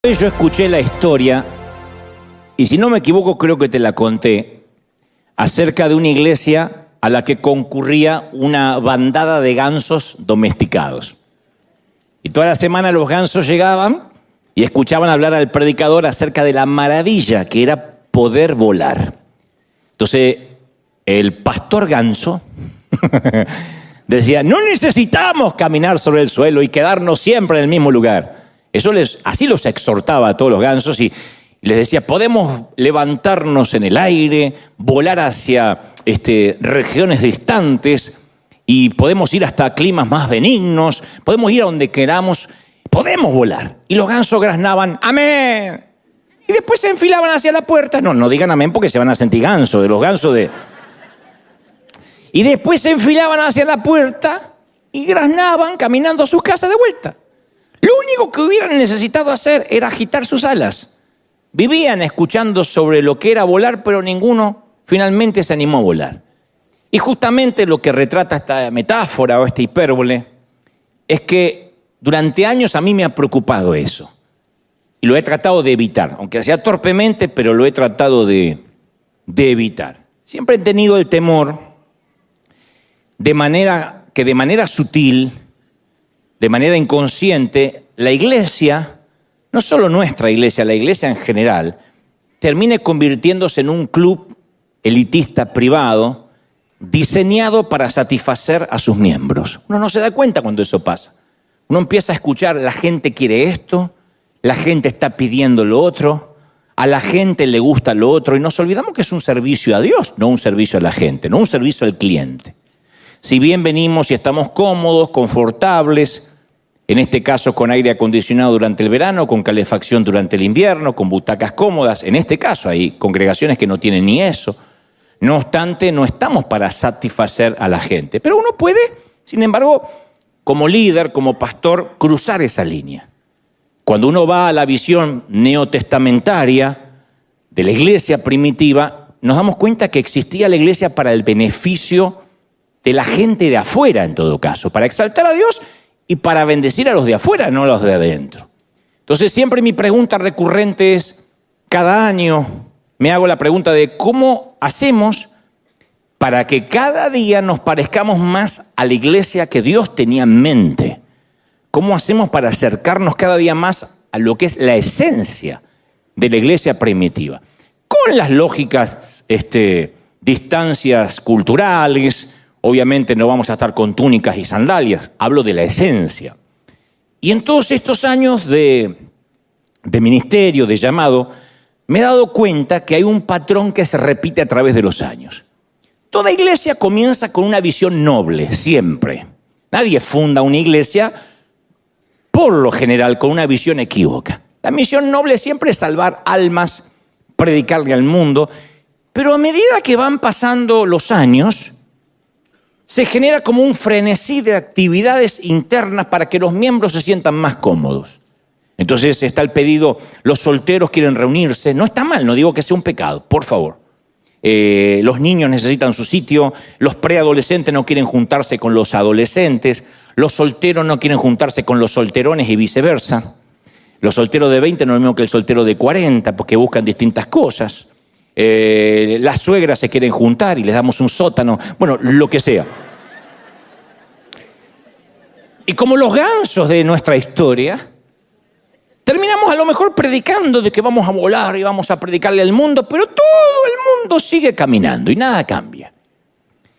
Yo escuché la historia, y si no me equivoco creo que te la conté, acerca de una iglesia a la que concurría una bandada de gansos domesticados. Y toda la semana los gansos llegaban y escuchaban hablar al predicador acerca de la maravilla que era poder volar. Entonces, el pastor ganso decía, no necesitamos caminar sobre el suelo y quedarnos siempre en el mismo lugar. Así los exhortaba a todos los gansos y les decía, podemos levantarnos en el aire, volar hacia regiones distantes y podemos ir hasta climas más benignos, podemos ir a donde queramos, podemos volar. Y los gansos graznaban, ¡amén! Y después se enfilaban hacia la puerta. No digan amén porque se van a sentir gansos, de los gansos de... Y después se enfilaban hacia la puerta y graznaban caminando a sus casas de vuelta. Lo único que hubieran necesitado hacer era agitar sus alas. Vivían escuchando sobre lo que era volar, pero ninguno finalmente se animó a volar. Y justamente lo que retrata esta metáfora o esta hipérbole es que durante años a mí me ha preocupado eso. Y lo he tratado de evitar, aunque sea torpemente, pero lo he tratado de evitar. Siempre he tenido el temor de manera sutil, de manera inconsciente, la iglesia, no solo nuestra iglesia, la iglesia en general, termine convirtiéndose en un club elitista privado diseñado para satisfacer a sus miembros. Uno no se da cuenta cuando eso pasa. Uno empieza a escuchar, la gente quiere esto, la gente está pidiendo lo otro, a la gente le gusta lo otro, y nos olvidamos que es un servicio a Dios, no un servicio a la gente, no un servicio al cliente. Si bien venimos y estamos cómodos, confortables, en este caso con aire acondicionado durante el verano, con calefacción durante el invierno, con butacas cómodas, en este caso hay congregaciones que no tienen ni eso. No obstante, no estamos para satisfacer a la gente. Pero uno puede, sin embargo, como líder, como pastor, cruzar esa línea. Cuando uno va a la visión neotestamentaria de la iglesia primitiva, nos damos cuenta que existía la iglesia para el beneficio de la gente de afuera, en todo caso, para exaltar a Dios y para bendecir a los de afuera, no a los de adentro. Entonces siempre mi pregunta recurrente es, cada año me hago la pregunta de cómo hacemos para que cada día nos parezcamos más a la iglesia que Dios tenía en mente. ¿Cómo hacemos para acercarnos cada día más a lo que es la esencia de la iglesia primitiva? Con las lógicas distancias culturales. Obviamente no vamos a estar con túnicas y sandalias, hablo de la esencia. Y en todos estos años de ministerio, de llamado, me he dado cuenta que hay un patrón que se repite a través de los años. Toda iglesia comienza con una visión noble, siempre. Nadie funda una iglesia, por lo general, con una visión equívoca. La misión noble siempre es salvar almas, predicarle al mundo, pero a medida que van pasando los años, se genera como un frenesí de actividades internas para que los miembros se sientan más cómodos. Entonces está el pedido, los solteros quieren reunirse. No está mal, no digo que sea un pecado, por favor. Los niños necesitan su sitio, los preadolescentes no quieren juntarse con los adolescentes, los solteros no quieren juntarse con los solterones y viceversa. Los solteros de 20 no es lo mismo que el soltero de 40 porque buscan distintas cosas. Las suegras se quieren juntar y les damos un sótano, bueno, lo que sea. Y como los gansos de nuestra historia, terminamos a lo mejor predicando de que vamos a volar y vamos a predicarle al mundo, pero todo el mundo sigue caminando y nada cambia.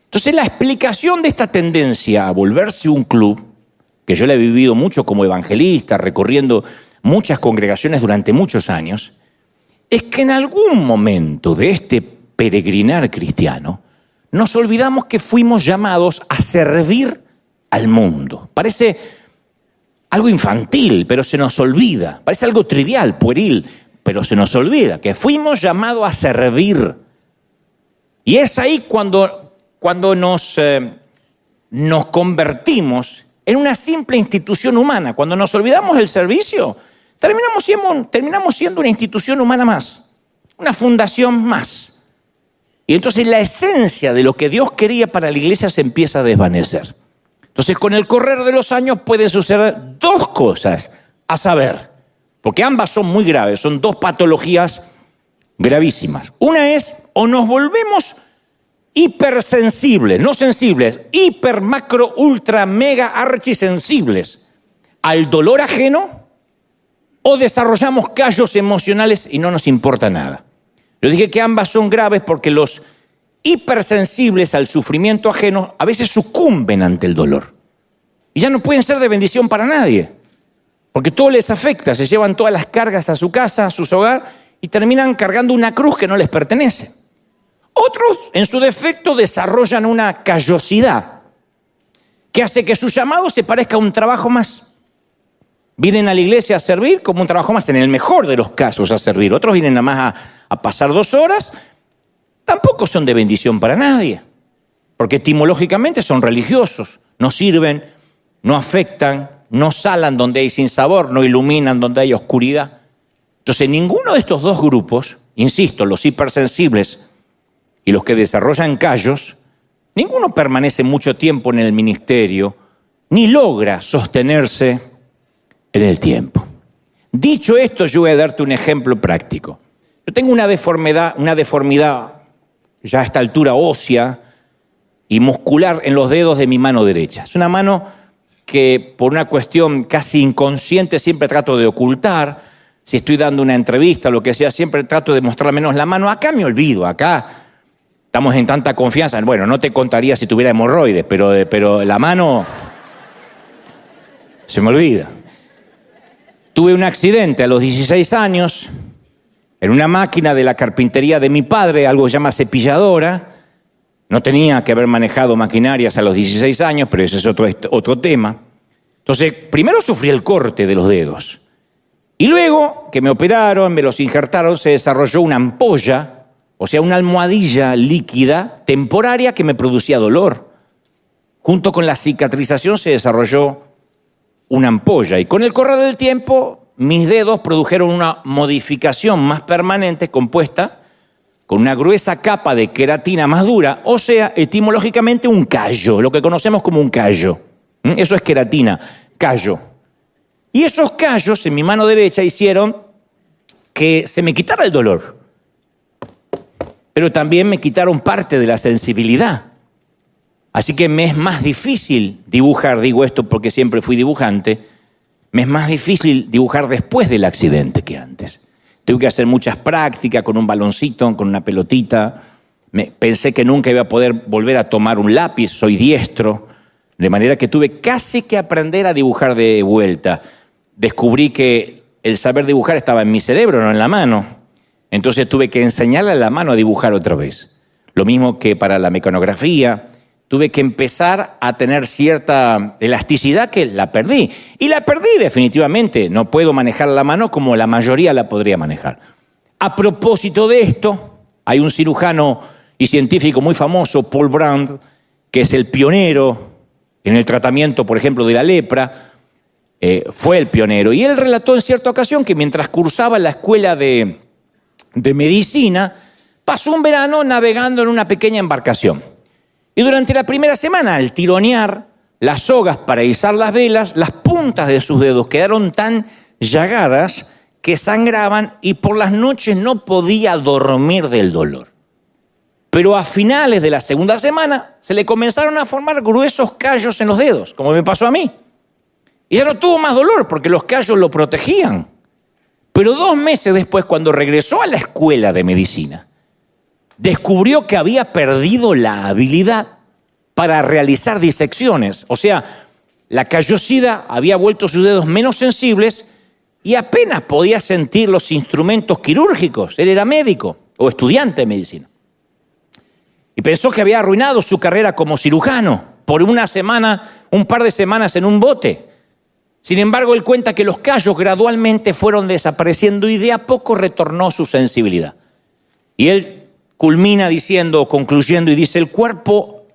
Entonces la explicación de esta tendencia a volverse un club, que yo la he vivido mucho como evangelista, recorriendo muchas congregaciones durante muchos años, es que en algún momento de este peregrinar cristiano nos olvidamos que fuimos llamados a servir al mundo. Parece algo infantil, pero se nos olvida. Parece algo trivial, pueril, pero se nos olvida que fuimos llamados a servir. Y es ahí cuando nos convertimos en una simple institución humana. Cuando nos olvidamos del servicio, terminamos siendo una institución humana más, una fundación más. Y entonces la esencia de lo que Dios quería para la iglesia se empieza a desvanecer. Entonces con el correr de los años pueden suceder dos cosas, a saber, porque ambas son muy graves, son dos patologías gravísimas. Una es, o nos volvemos hipersensibles, no sensibles, hiper, macro, ultra, mega, archisensibles al dolor ajeno, o desarrollamos callos emocionales y no nos importa nada. Yo dije que ambas son graves porque los hipersensibles al sufrimiento ajeno a veces sucumben ante el dolor. Y ya no pueden ser de bendición para nadie, porque todo les afecta, se llevan todas las cargas a su casa, a su hogar, y terminan cargando una cruz que no les pertenece. Otros, en su defecto, desarrollan una callosidad que hace que su llamado se parezca a un trabajo más. Vienen a la iglesia a servir como un trabajo más, en el mejor de los casos a servir. Otros vienen nada más a pasar 2 horas. Tampoco son de bendición para nadie, porque etimológicamente son religiosos, no sirven, no afectan, no salan donde hay sinsabor, no iluminan donde hay oscuridad. Entonces, ninguno de estos dos grupos, insisto, los hipersensibles y los que desarrollan callos, ninguno permanece mucho tiempo en el ministerio, ni logra sostenerse en el tiempo. Dicho esto, yo voy a darte un ejemplo práctico. Yo tengo una deformidad ya a esta altura ósea y muscular en los dedos de mi mano derecha. Es una mano que por una cuestión casi inconsciente siempre trato de ocultar. Si estoy dando una entrevista o lo que sea, siempre trato de mostrar menos la mano. Acá me olvido, acá estamos en tanta confianza. Bueno, no te contaría si tuviera hemorroides, pero la mano se me olvida. Tuve un accidente a los 16 años en una máquina de la carpintería de mi padre, algo que se llama cepilladora. No tenía que haber manejado maquinarias a los 16 años, pero ese es otro tema. Entonces, primero sufrí el corte de los dedos. Y luego que me operaron, me los injertaron, se desarrolló una ampolla, o sea, una almohadilla líquida temporaria que me producía dolor. Junto con la cicatrización se desarrolló una ampolla. Y con el correr del tiempo, mis dedos produjeron una modificación más permanente compuesta con una gruesa capa de queratina más dura, o sea, etimológicamente un callo, lo que conocemos como un callo. Eso es queratina, callo. Y esos callos en mi mano derecha hicieron que se me quitara el dolor, pero también me quitaron parte de la sensibilidad. Así que me es más difícil dibujar, digo esto porque siempre fui dibujante, me es más difícil dibujar después del accidente que antes. Tuve que hacer muchas prácticas con un baloncito, con una pelotita. Pensé que nunca iba a poder volver a tomar un lápiz, soy diestro, de manera que tuve casi que aprender a dibujar de vuelta. Descubrí que el saber dibujar estaba en mi cerebro, no en la mano. Entonces tuve que enseñarle a la mano a dibujar otra vez. Lo mismo que para la mecanografía. Tuve que empezar a tener cierta elasticidad que la perdí. Y la perdí definitivamente. No puedo manejar la mano como la mayoría la podría manejar. A propósito de esto, hay un cirujano y científico muy famoso, Paul Brand, que es el pionero en el tratamiento, por ejemplo, de la lepra. Fue el pionero. Y él relató en cierta ocasión que mientras cursaba la escuela de medicina, pasó un verano navegando en una pequeña embarcación. Y durante la primera semana, al tironear las sogas para izar las velas, las puntas de sus dedos quedaron tan llagadas que sangraban y por las noches no podía dormir del dolor. Pero a finales de la segunda semana se le comenzaron a formar gruesos callos en los dedos, como me pasó a mí. Y ya no tuvo más dolor porque los callos lo protegían. Pero 2 meses después, cuando regresó a la escuela de medicina, descubrió que había perdido la habilidad para realizar disecciones. O sea, la callosidad había vuelto sus dedos menos sensibles y apenas podía sentir los instrumentos quirúrgicos. Él era médico o estudiante de medicina. Y pensó que había arruinado su carrera como cirujano por un par de semanas en un bote. Sin embargo, él cuenta que los callos gradualmente fueron desapareciendo y de a poco retornó su sensibilidad. Y él culmina concluyendo y dice, el cuerpo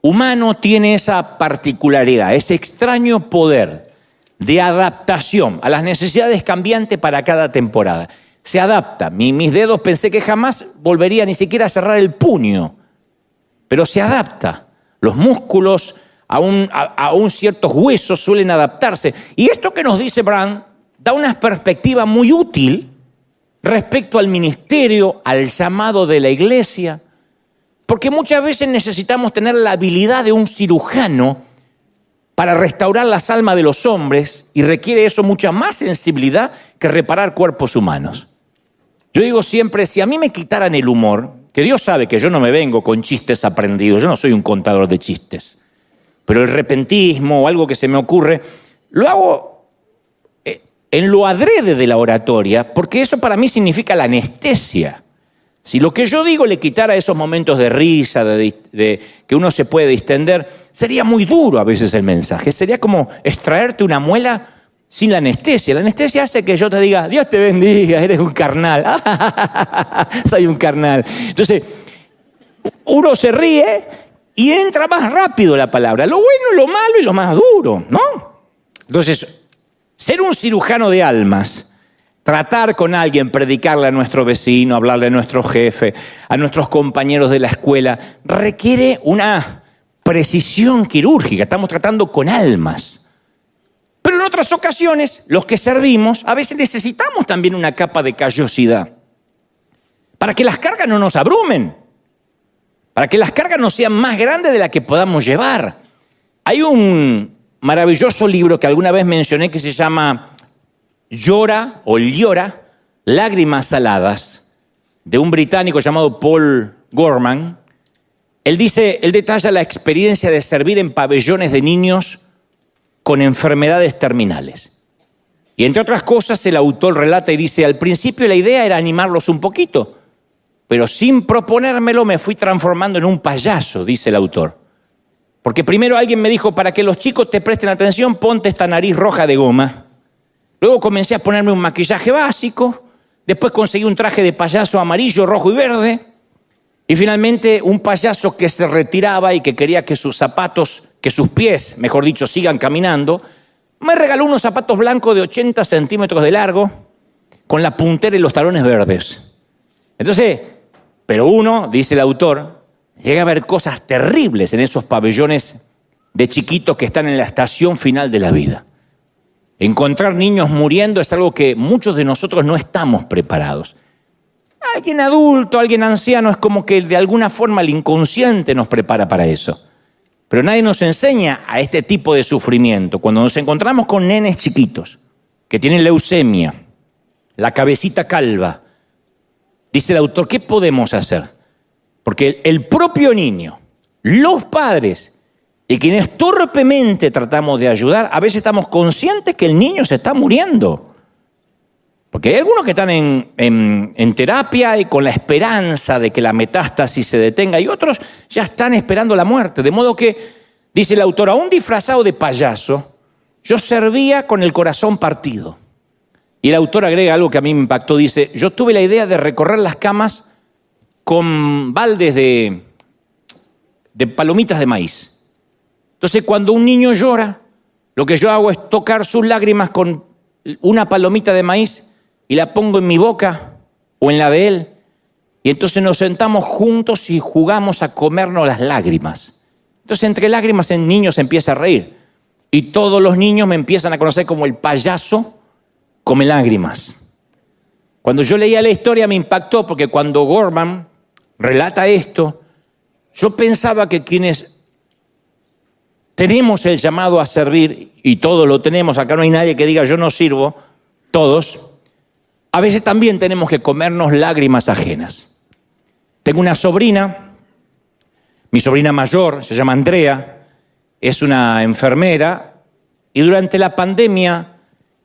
humano tiene esa particularidad, ese extraño poder de adaptación a las necesidades cambiantes para cada temporada. Se adapta. Mis dedos pensé que jamás volvería ni siquiera a cerrar el puño, pero se adapta. Los músculos, aún ciertos huesos suelen adaptarse. Y esto que nos dice Brand da una perspectiva muy útil respecto al ministerio, al llamado de la iglesia, porque muchas veces necesitamos tener la habilidad de un cirujano para restaurar las almas de los hombres, y requiere eso mucha más sensibilidad que reparar cuerpos humanos. Yo digo siempre, si a mí me quitaran el humor, que Dios sabe que yo no me vengo con chistes aprendidos, yo no soy un contador de chistes, pero el repentismo o algo que se me ocurre, lo hago en lo adrede de la oratoria, porque eso para mí significa la anestesia. Si lo que yo digo le quitara esos momentos de risa, de que uno se puede distender, sería muy duro a veces el mensaje. Sería como extraerte una muela sin la anestesia. La anestesia hace que yo te diga, Dios te bendiga, eres un carnal. Soy un carnal. Entonces, uno se ríe y entra más rápido la palabra. Lo bueno, lo malo y lo más duro, ¿no? Entonces, ser un cirujano de almas, tratar con alguien, predicarle a nuestro vecino, hablarle a nuestro jefe, a nuestros compañeros de la escuela, requiere una precisión quirúrgica. Estamos tratando con almas. Pero en otras ocasiones, los que servimos, a veces necesitamos también una capa de callosidad para que las cargas no nos abrumen, para que las cargas no sean más grandes de las que podamos llevar. Hay un maravilloso libro que alguna vez mencioné que se llama Llora o Llora, Lágrimas Saladas, de un británico llamado Paul Gorman. Él detalla la experiencia de servir en pabellones de niños con enfermedades terminales. Y entre otras cosas, el autor relata y dice, al principio la idea era animarlos un poquito, pero sin proponérmelo me fui transformando en un payaso, dice el autor. Porque primero alguien me dijo, para que los chicos te presten atención, ponte esta nariz roja de goma. Luego comencé a ponerme un maquillaje básico, después conseguí un traje de payaso amarillo, rojo y verde, y finalmente un payaso que se retiraba y que quería que sus pies, mejor dicho, sigan caminando, me regaló unos zapatos blancos de 80 centímetros de largo, con la puntera y los talones verdes. Entonces, pero uno, dice el autor, llega a ver cosas terribles en esos pabellones de chiquitos que están en la estación final de la vida. Encontrar niños muriendo es algo que muchos de nosotros no estamos preparados. Alguien adulto, alguien anciano, es como que de alguna forma el inconsciente nos prepara para eso. Pero nadie nos enseña a este tipo de sufrimiento. Cuando nos encontramos con nenes chiquitos que tienen leucemia, la cabecita calva, dice el autor, ¿qué podemos hacer? Porque el propio niño, los padres y quienes torpemente tratamos de ayudar, a veces estamos conscientes que el niño se está muriendo. Porque hay algunos que están en terapia y con la esperanza de que la metástasis se detenga, y otros ya están esperando la muerte. De modo que, dice el autor, aún disfrazado de payaso, yo servía con el corazón partido. Y el autor agrega algo que a mí me impactó, dice, yo tuve la idea de recorrer las camas con baldes de palomitas de maíz. Entonces, cuando un niño llora, lo que yo hago es tocar sus lágrimas con una palomita de maíz y la pongo en mi boca o en la de él. Y entonces nos sentamos juntos y jugamos a comernos las lágrimas. Entonces, entre lágrimas el niño se empieza a reír. Y todos los niños me empiezan a conocer como el payaso come lágrimas. Cuando yo leía la historia me impactó, porque cuando Gorman relata esto, yo pensaba que quienes tenemos el llamado a servir, y todos lo tenemos, acá no hay nadie que diga yo no sirvo, todos, a veces también tenemos que comernos lágrimas ajenas. Tengo una sobrina, mi sobrina mayor, se llama Andrea, es una enfermera, y durante la pandemia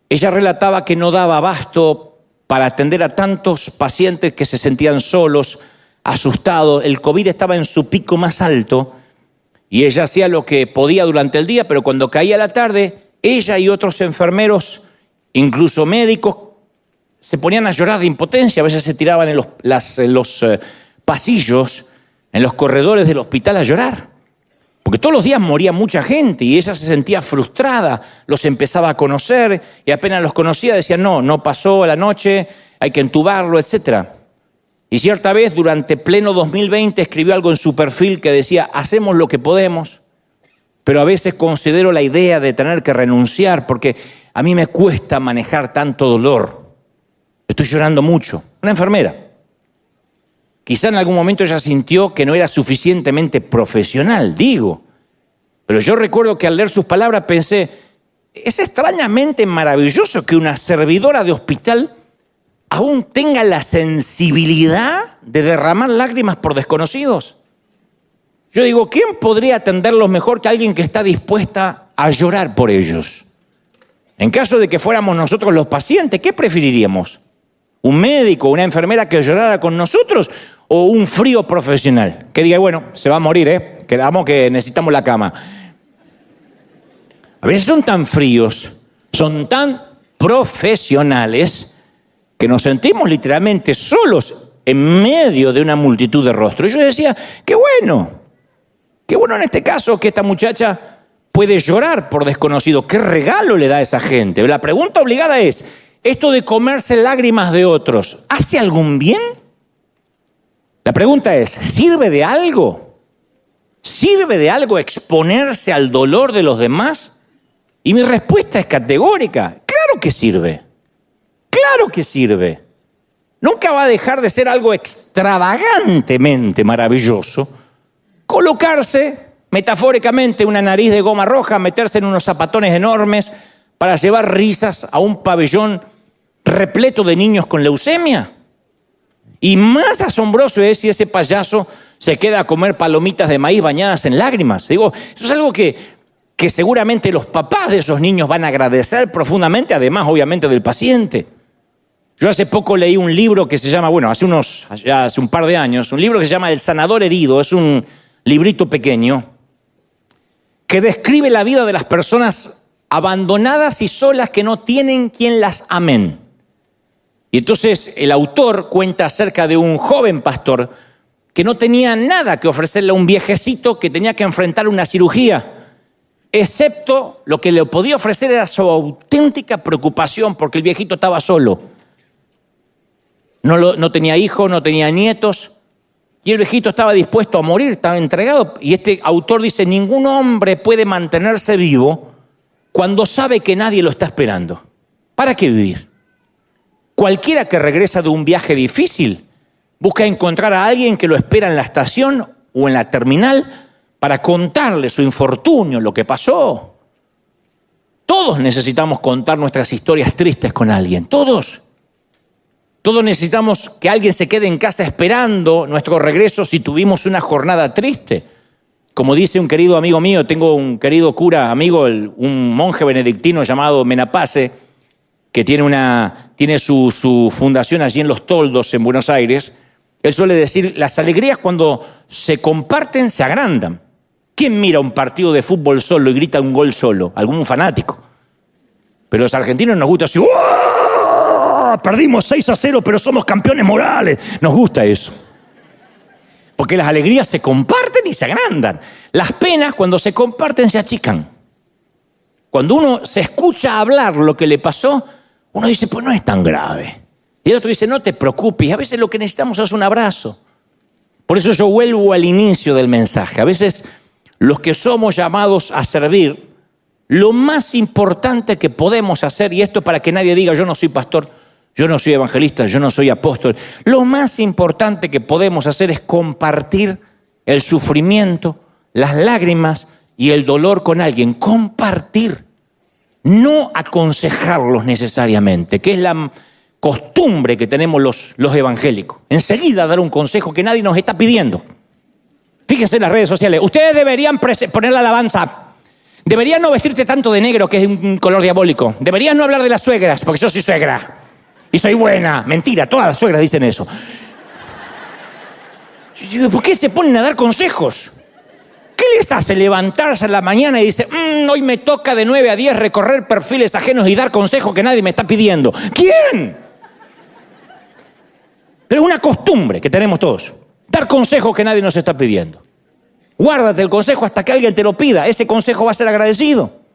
ella relataba que no daba abasto para atender a tantos pacientes que se sentían solos, asustados. El COVID estaba en su pico más alto, y ella hacía lo que podía durante el día, pero cuando caía la tarde, ella y otros enfermeros, incluso médicos, se ponían a llorar de impotencia. A veces se tiraban en los pasillos, en los corredores del hospital a llorar. Porque todos los días moría mucha gente y ella se sentía frustrada, los empezaba a conocer y apenas los conocía decía, no pasó la noche, hay que entubarlo, etc. Y cierta vez, durante pleno 2020, escribió algo en su perfil que decía, hacemos lo que podemos, pero a veces considero la idea de tener que renunciar, porque a mí me cuesta manejar tanto dolor. Estoy llorando mucho. Una enfermera. Quizá en algún momento ella sintió que no era suficientemente profesional, digo. Pero yo recuerdo que al leer sus palabras pensé, es extrañamente maravilloso que una servidora de hospital aún tenga la sensibilidad de derramar lágrimas por desconocidos. Yo digo, ¿quién podría atenderlos mejor que alguien que está dispuesta a llorar por ellos? En caso de que fuéramos nosotros los pacientes, ¿qué preferiríamos? ¿Un médico, una enfermera que llorara con nosotros o un frío profesional? Que diga, bueno, se va a morir, quedamos que necesitamos la cama. A veces son tan fríos, son tan profesionales, que nos sentimos literalmente solos en medio de una multitud de rostros. Y yo decía, qué bueno en este caso que esta muchacha puede llorar por desconocido. ¿Qué regalo le da a esa gente? La pregunta obligada es, ¿esto de comerse lágrimas de otros hace algún bien? La pregunta es, ¿sirve de algo? ¿Sirve de algo exponerse al dolor de los demás? Y mi respuesta es categórica, claro que sirve. Claro que sirve. Nunca va a dejar de ser algo extravagantemente maravilloso colocarse, metafóricamente, una nariz de goma roja, meterse en unos zapatones enormes para llevar risas a un pabellón repleto de niños con leucemia. Y más asombroso es si ese payaso se queda a comer palomitas de maíz bañadas en lágrimas. Digo, eso es algo que seguramente los papás de esos niños van a agradecer profundamente, además, obviamente, del paciente. Yo hace poco leí un libro que se llama, hace un par de años, un libro que se llama El sanador herido. Es un librito pequeño que describe la vida de las personas abandonadas y solas que no tienen quien las amen. Y entonces el autor cuenta acerca de un joven pastor que no tenía nada que ofrecerle a un viejecito que tenía que enfrentar una cirugía, excepto lo que le podía ofrecer era su auténtica preocupación porque el viejito estaba solo. No tenía hijos, no tenía nietos, y el viejito estaba dispuesto a morir, estaba entregado. Y este autor dice, ningún hombre puede mantenerse vivo cuando sabe que nadie lo está esperando. ¿Para qué vivir? Cualquiera que regresa de un viaje difícil busca encontrar a alguien que lo espera en la estación o en la terminal para contarle su infortunio, lo que pasó. Todos necesitamos contar nuestras historias tristes con alguien, todos. Todos necesitamos que alguien se quede en casa esperando nuestro regreso si tuvimos una jornada triste. Como dice un querido amigo mío, tengo un querido cura amigo, un monje benedictino llamado Menapace, que tiene su fundación allí en Los Toldos, en Buenos Aires. Él suele decir, las alegrías cuando se comparten se agrandan. ¿Quién mira un partido de fútbol solo y grita un gol solo? Algún fanático. Pero los argentinos nos gusta así, ¡oh! Perdimos 6-0, pero somos campeones morales. Nos gusta eso. Porque las alegrías se comparten y se agrandan. Las penas, cuando se comparten, se achican. Cuando uno se escucha hablar lo que le pasó, uno dice, pues no es tan grave. Y el otro dice, no te preocupes. A veces lo que necesitamos es un abrazo. Por eso yo vuelvo al inicio del mensaje. A veces los que somos llamados a servir, lo más importante que podemos hacer, y esto para que nadie diga, yo no soy pastor, yo no soy evangelista, yo no soy apóstol, lo más importante que podemos hacer es compartir el sufrimiento, las lágrimas y el dolor con alguien. Compartir, no aconsejarlos necesariamente, que es la costumbre que tenemos los evangélicos. Enseguida dar un consejo que nadie nos está pidiendo. Fíjense en las redes sociales, ustedes deberían poner la alabanza. Deberías no vestirte tanto de negro, que es un color diabólico. Deberías no hablar de las suegras, porque yo soy suegra. Y soy buena. Mentira, todas las suegras dicen eso. Yo digo, ¿por qué se ponen a dar consejos? ¿Qué les hace levantarse a la mañana y dice, hoy me toca de 9 a 10 recorrer perfiles ajenos y dar consejos que nadie me está pidiendo? ¿Quién? Pero es una costumbre que tenemos todos. Dar consejos que nadie nos está pidiendo. Guárdate el consejo hasta que alguien te lo pida. Ese consejo va a ser agradecido.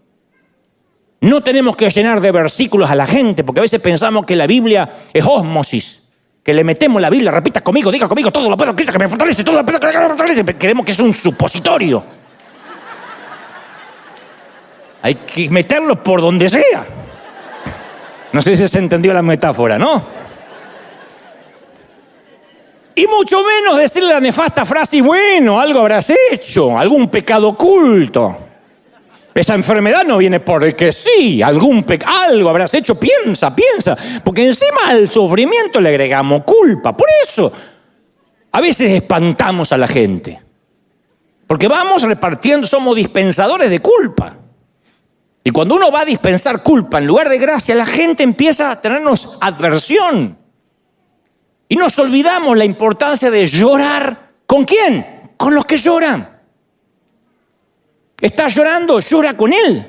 No tenemos que llenar de versículos a la gente, porque a veces pensamos que la Biblia es ósmosis, que le metemos la Biblia, repita conmigo, diga conmigo, todo lo puedo, que me fortalece, todo lo puedo, que me fortalece. Creemos que es un supositorio. Hay que meterlo por donde sea. No sé si se entendió la metáfora, ¿no? Y mucho menos decirle la nefasta frase, y bueno, algo habrás hecho, algún pecado oculto. Esa enfermedad no viene porque sí, algo habrás hecho, piensa. Porque encima al sufrimiento le agregamos culpa. Por eso, a veces espantamos a la gente. Porque vamos repartiendo, somos dispensadores de culpa. Y cuando uno va a dispensar culpa en lugar de gracia, la gente empieza a tenernos aversión. Y nos olvidamos la importancia de llorar. ¿Con quién? Con los que lloran. ¿Estás llorando? Llora con él.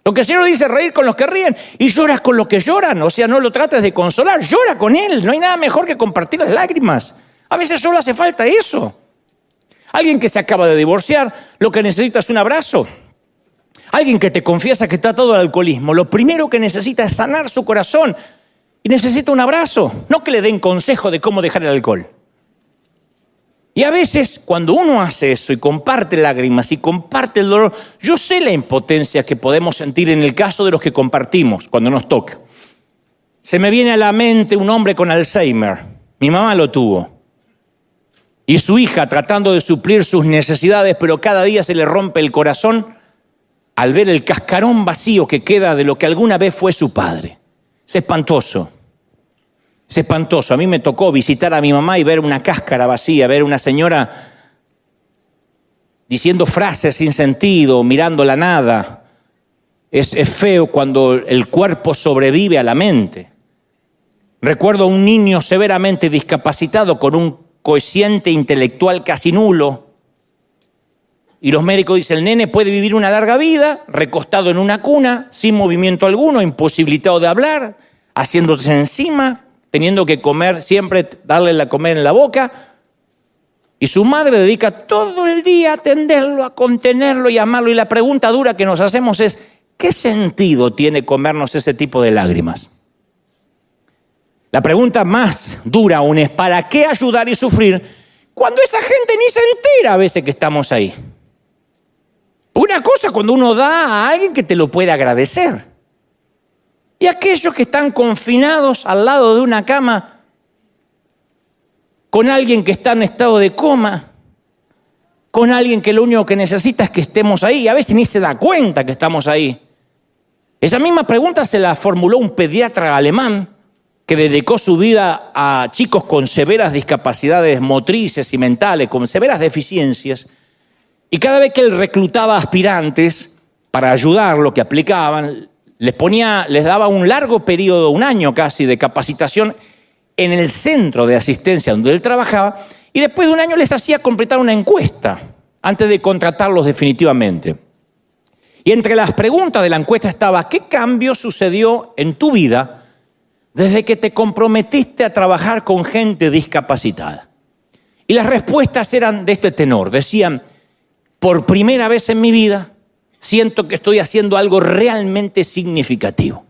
Lo que el Señor dice, reír con los que ríen y lloras con los que lloran. O sea, no lo trates de consolar, llora con él. No hay nada mejor que compartir las lágrimas. A veces solo hace falta eso. Alguien que se acaba de divorciar, lo que necesita es un abrazo. Alguien que te confiesa que está atado al alcoholismo, lo primero que necesita es sanar su corazón y necesita un abrazo, no que le den consejo de cómo dejar el alcohol. Y a veces, cuando uno hace eso y comparte lágrimas y comparte el dolor, yo sé la impotencia que podemos sentir en el caso de los que compartimos cuando nos toca. Se me viene a la mente un hombre con Alzheimer. Mi mamá lo tuvo. Y su hija tratando de suplir sus necesidades, pero cada día se le rompe el corazón al ver el cascarón vacío que queda de lo que alguna vez fue su padre. Es espantoso. Es espantoso. A mí me tocó visitar a mi mamá y ver una cáscara vacía, ver una señora diciendo frases sin sentido, mirando la nada. Es feo cuando el cuerpo sobrevive a la mente. Recuerdo a un niño severamente discapacitado con un cociente intelectual casi nulo. Y los médicos dicen, el nene puede vivir una larga vida, recostado en una cuna, sin movimiento alguno, imposibilitado de hablar, haciéndose encima, teniendo que comer, siempre darle la comer en la boca. Y su madre dedica todo el día a atenderlo, a contenerlo y a amarlo. Y la pregunta dura que nos hacemos es, ¿qué sentido tiene comernos ese tipo de lágrimas? La pregunta más dura aún es, ¿para qué ayudar y sufrir cuando esa gente ni se entera a veces que estamos ahí? Una cosa cuando uno da a alguien que te lo puede agradecer. Y aquellos que están confinados al lado de una cama con alguien que está en estado de coma, con alguien que lo único que necesita es que estemos ahí, y a veces ni se da cuenta que estamos ahí. Esa misma pregunta se la formuló un pediatra alemán que dedicó su vida a chicos con severas discapacidades motrices y mentales, con severas deficiencias. Y cada vez que él reclutaba aspirantes para ayudar lo que aplicaban, les daba un largo periodo, un año casi, de capacitación en el centro de asistencia donde él trabajaba, y después de un año les hacía completar una encuesta antes de contratarlos definitivamente. Y entre las preguntas de la encuesta estaba, ¿qué cambio sucedió en tu vida desde que te comprometiste a trabajar con gente discapacitada? Y las respuestas eran de este tenor, decían, por primera vez en mi vida, siento que estoy haciendo algo realmente significativo.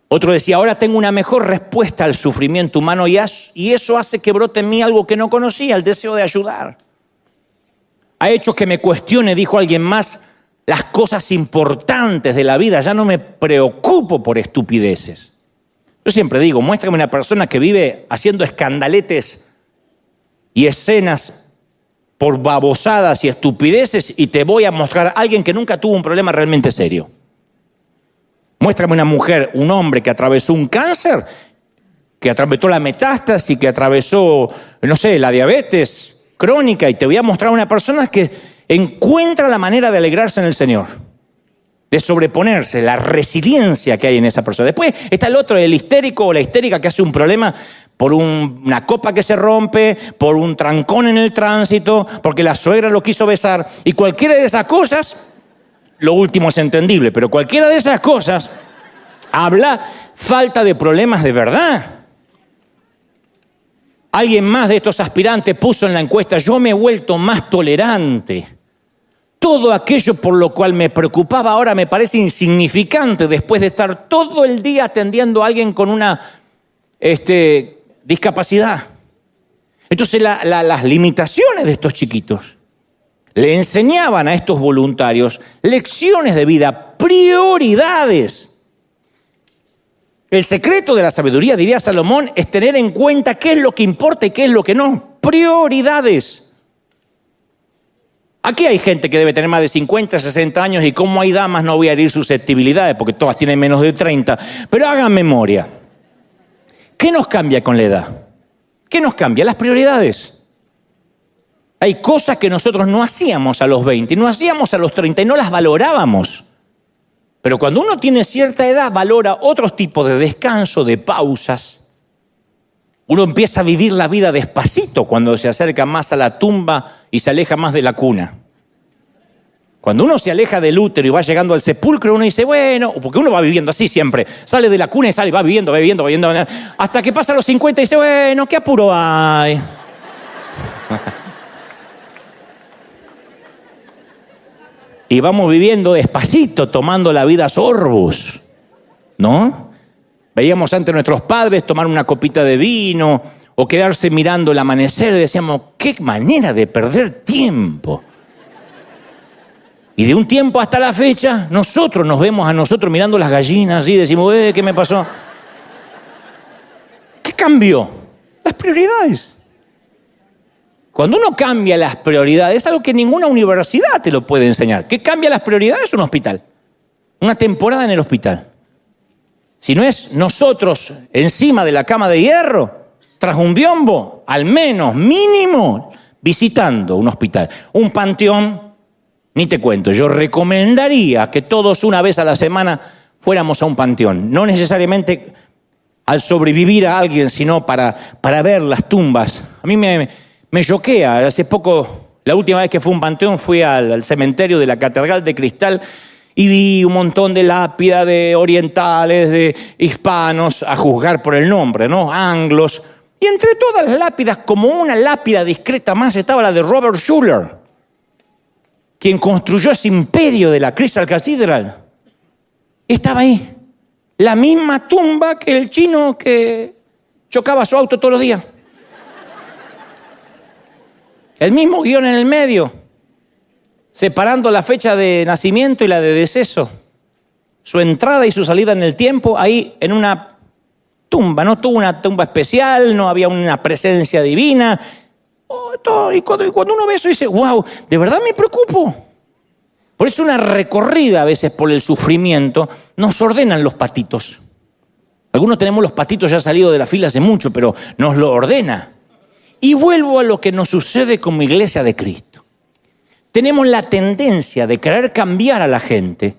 Otro decía, ahora tengo una mejor respuesta al sufrimiento humano y eso hace que brote en mí algo que no conocía, el deseo de ayudar. Ha hecho que me cuestione, dijo alguien más, las cosas importantes de la vida. Ya no me preocupo por estupideces. Yo siempre digo, muéstrame una persona que vive haciendo escandaletes y escenas por babosadas y estupideces y te voy a mostrar a alguien que nunca tuvo un problema realmente serio. Muéstrame una mujer, un hombre que atravesó un cáncer, que atravesó la metástasis, que atravesó, no sé, la diabetes crónica, y te voy a mostrar a una persona que encuentra la manera de alegrarse en el Señor, de sobreponerse, la resiliencia que hay en esa persona. Después está el otro, el histérico o la histérica que hace un problema por una copa que se rompe, por un trancón en el tránsito, porque la suegra lo quiso besar. Y cualquiera de esas cosas, lo último es entendible, pero cualquiera de esas cosas habla falta de problemas de verdad. Alguien más de estos aspirantes puso en la encuesta, yo me he vuelto más tolerante. Todo aquello por lo cual me preocupaba ahora me parece insignificante después de estar todo el día atendiendo a alguien con una discapacidad. Entonces las limitaciones de estos chiquitos le enseñaban a estos voluntarios lecciones de vida, prioridades. El secreto de la sabiduría, diría Salomón, es tener en cuenta qué es lo que importa y qué es lo que no. Prioridades. Aquí hay gente que debe tener más de 50, 60 años y como hay damas no voy a herir susceptibilidades porque todas tienen menos de 30. Pero hagan memoria. ¿Qué nos cambia con la edad? ¿Qué nos cambia? Las prioridades. Hay cosas que nosotros no hacíamos a los 20, no hacíamos a los 30 y no las valorábamos. Pero cuando uno tiene cierta edad, valora otros tipos de descanso, de pausas. Uno empieza a vivir la vida despacito cuando se acerca más a la tumba y se aleja más de la cuna. Cuando uno se aleja del útero y va llegando al sepulcro, uno dice, bueno, porque uno va viviendo así siempre. Sale de la cuna y sale, va viviendo, hasta que pasa los 50 y dice, bueno, ¿qué apuro hay? Y vamos viviendo despacito, tomando la vida a sorbos, ¿no? Veíamos antes a nuestros padres tomar una copita de vino o quedarse mirando el amanecer y decíamos, qué manera de perder tiempo. Y de un tiempo hasta la fecha, nosotros nos vemos a nosotros mirando las gallinas y decimos, ¿qué me pasó? ¿Qué cambió? Las prioridades. Cuando uno cambia las prioridades, es algo que ninguna universidad te lo puede enseñar. ¿Qué cambia las prioridades? Un hospital. Una temporada en el hospital. Si no es nosotros encima de la cama de hierro, tras un biombo, al menos, mínimo, visitando un hospital. Un panteón, ni te cuento. Yo recomendaría que todos una vez a la semana fuéramos a un panteón. No necesariamente al sobrevivir a alguien, sino para ver las tumbas. A mí me choquea. Hace poco, la última vez que fui a un panteón, fui al cementerio de la Catedral de Cristal y vi un montón de lápidas de orientales, de hispanos, a juzgar por el nombre, ¿no? Anglos. Y entre todas las lápidas, como una lápida discreta más, estaba la de Robert Schuller, quien construyó ese imperio de la Crystal Cathedral. Estaba ahí. La misma tumba que el chino que chocaba su auto todos los días. El mismo guión en el medio, separando la fecha de nacimiento y la de deceso. Su entrada y su salida en el tiempo, ahí en una tumba. No tuvo una tumba especial, no había una presencia divina. Y cuando uno ve eso dice, wow, de verdad me preocupo. Por eso una recorrida a veces por el sufrimiento nos ordenan los patitos. Algunos tenemos los patitos ya salidos de la fila hace mucho, pero nos lo ordena. Y vuelvo a lo que nos sucede como iglesia de Cristo. Tenemos la tendencia de querer cambiar a la gente,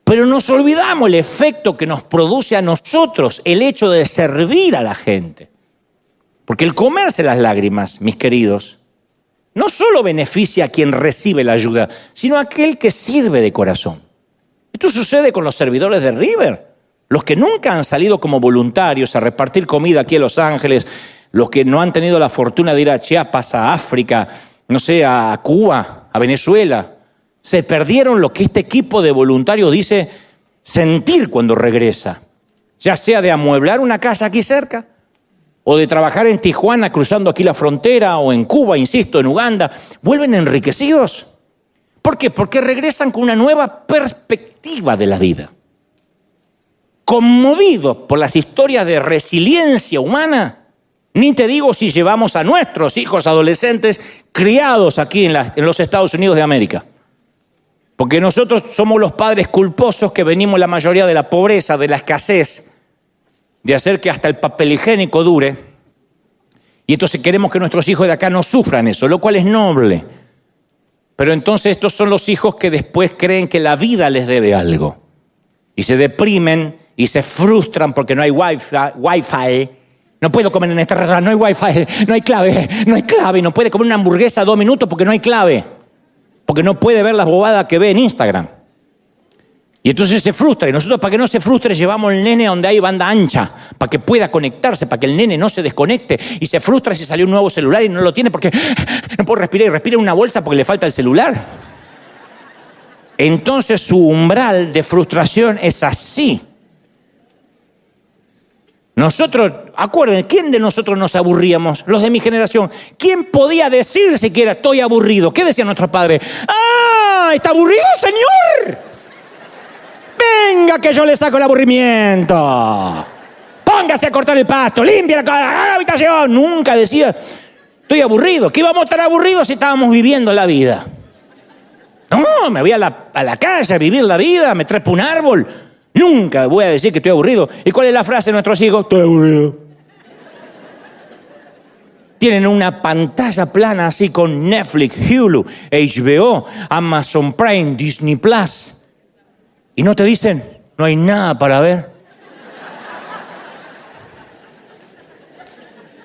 pero nos olvidamos el efecto que nos produce a nosotros el hecho de servir a la gente. Porque el comerse las lágrimas, mis queridos, no solo beneficia a quien recibe la ayuda, sino a aquel que sirve de corazón. Esto sucede con los servidores de River, los que nunca han salido como voluntarios a repartir comida aquí en Los Ángeles, los que no han tenido la fortuna de ir a Chiapas, a África, no sé, a Cuba, a Venezuela. Se perdieron lo que este equipo de voluntarios dice sentir cuando regresa, ya sea de amueblar una casa aquí cerca, o de trabajar en Tijuana cruzando aquí la frontera, o en Cuba, insisto, en Uganda. Vuelven enriquecidos. ¿Por qué? Porque regresan con una nueva perspectiva de la vida. Conmovidos por las historias de resiliencia humana. Ni te digo si llevamos a nuestros hijos adolescentes criados aquí en los Estados Unidos de América. Porque nosotros somos los padres culposos que venimos la mayoría de la pobreza, de la escasez, de hacer que hasta el papel higiénico dure. Y entonces queremos que nuestros hijos de acá no sufran eso, lo cual es noble. Pero entonces estos son los hijos que después creen que la vida les debe algo. Y se deprimen y se frustran porque no hay wifi. No puedo comer en esta restaurante, no hay wifi, no hay clave. Y no puede comer una hamburguesa 2 minutos porque no hay clave. Porque no puede ver las bobadas que ve en Instagram. Y entonces se frustra. Y nosotros, para que no se frustre, llevamos al nene donde hay banda ancha, para que pueda conectarse, para que el nene no se desconecte. Y se frustra si salió un nuevo celular y no lo tiene porque no puede respirar. Y respira en una bolsa porque le falta el celular. Entonces su umbral de frustración es así. Nosotros, acuérdense, ¿quién de nosotros nos aburríamos? Los de mi generación. ¿Quién podía decir siquiera estoy aburrido? ¿Qué decía nuestro padre? ¡Ah! ¿Está aburrido, señor? Venga que yo le saco el aburrimiento. póngase a cortar el pasto, limpia la habitación. Nunca decía, estoy aburrido. ¿Qué íbamos a estar aburridos si estábamos viviendo la vida? No, me voy a la calle a vivir la vida, me trepo un árbol. Nunca voy a decir que estoy aburrido. ¿Y cuál es la frase de nuestros hijos? Estoy aburrido. Tienen una pantalla plana así con Netflix, Hulu, HBO, Amazon Prime, Disney Plus. Y no te dicen, no hay nada para ver.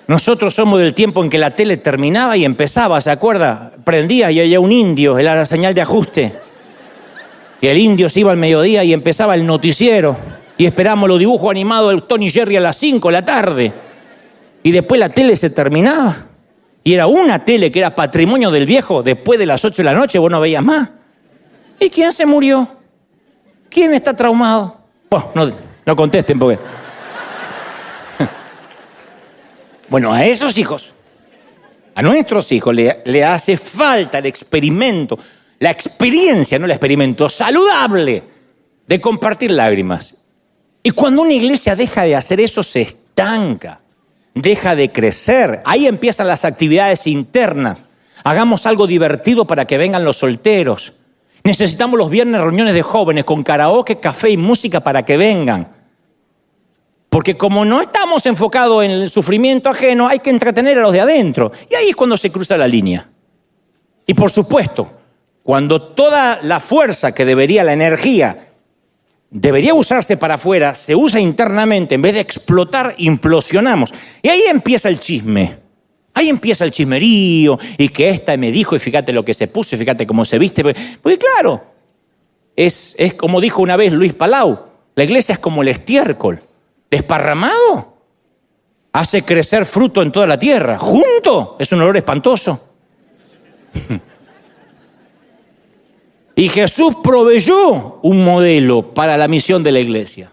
Nosotros somos del tiempo en que la tele terminaba y empezaba, ¿se acuerda? Prendía y había un indio, era la señal de ajuste. Y el indio se iba al mediodía y empezaba el noticiero. Y esperábamos los dibujos animados del Tony Jerry a las 5 de la tarde. Y después la tele se terminaba. Y era una tele que era patrimonio del viejo. Después de las 8 de la noche vos no veías más. ¿Y quién se murió? ¿Quién está traumado? Bueno, no contesten porque... Bueno, a esos hijos, a nuestros hijos le hace falta el experimento, la experiencia, no el experimento, saludable de compartir lágrimas. Y cuando una iglesia deja de hacer eso, se estanca, deja de crecer. Ahí empiezan las actividades internas. Hagamos algo divertido para que vengan los solteros. Necesitamos los viernes reuniones de jóvenes con karaoke, café y música para que vengan. Porque como no estamos enfocados en el sufrimiento ajeno, hay que entretener a los de adentro. Y ahí es cuando se cruza la línea. Y por supuesto, cuando toda la fuerza que debería, la energía, debería usarse para afuera, se usa internamente, en vez de explotar, implosionamos. Y ahí empieza el chisme. Ahí empieza el chismerío, y que esta me dijo, y fíjate lo que se puso, y fíjate cómo se viste. Porque claro, es como dijo una vez Luis Palau, la iglesia es como el estiércol. Desparramado, hace crecer fruto en toda la tierra. Junto, es un olor espantoso. Y Jesús proveyó un modelo para la misión de la iglesia.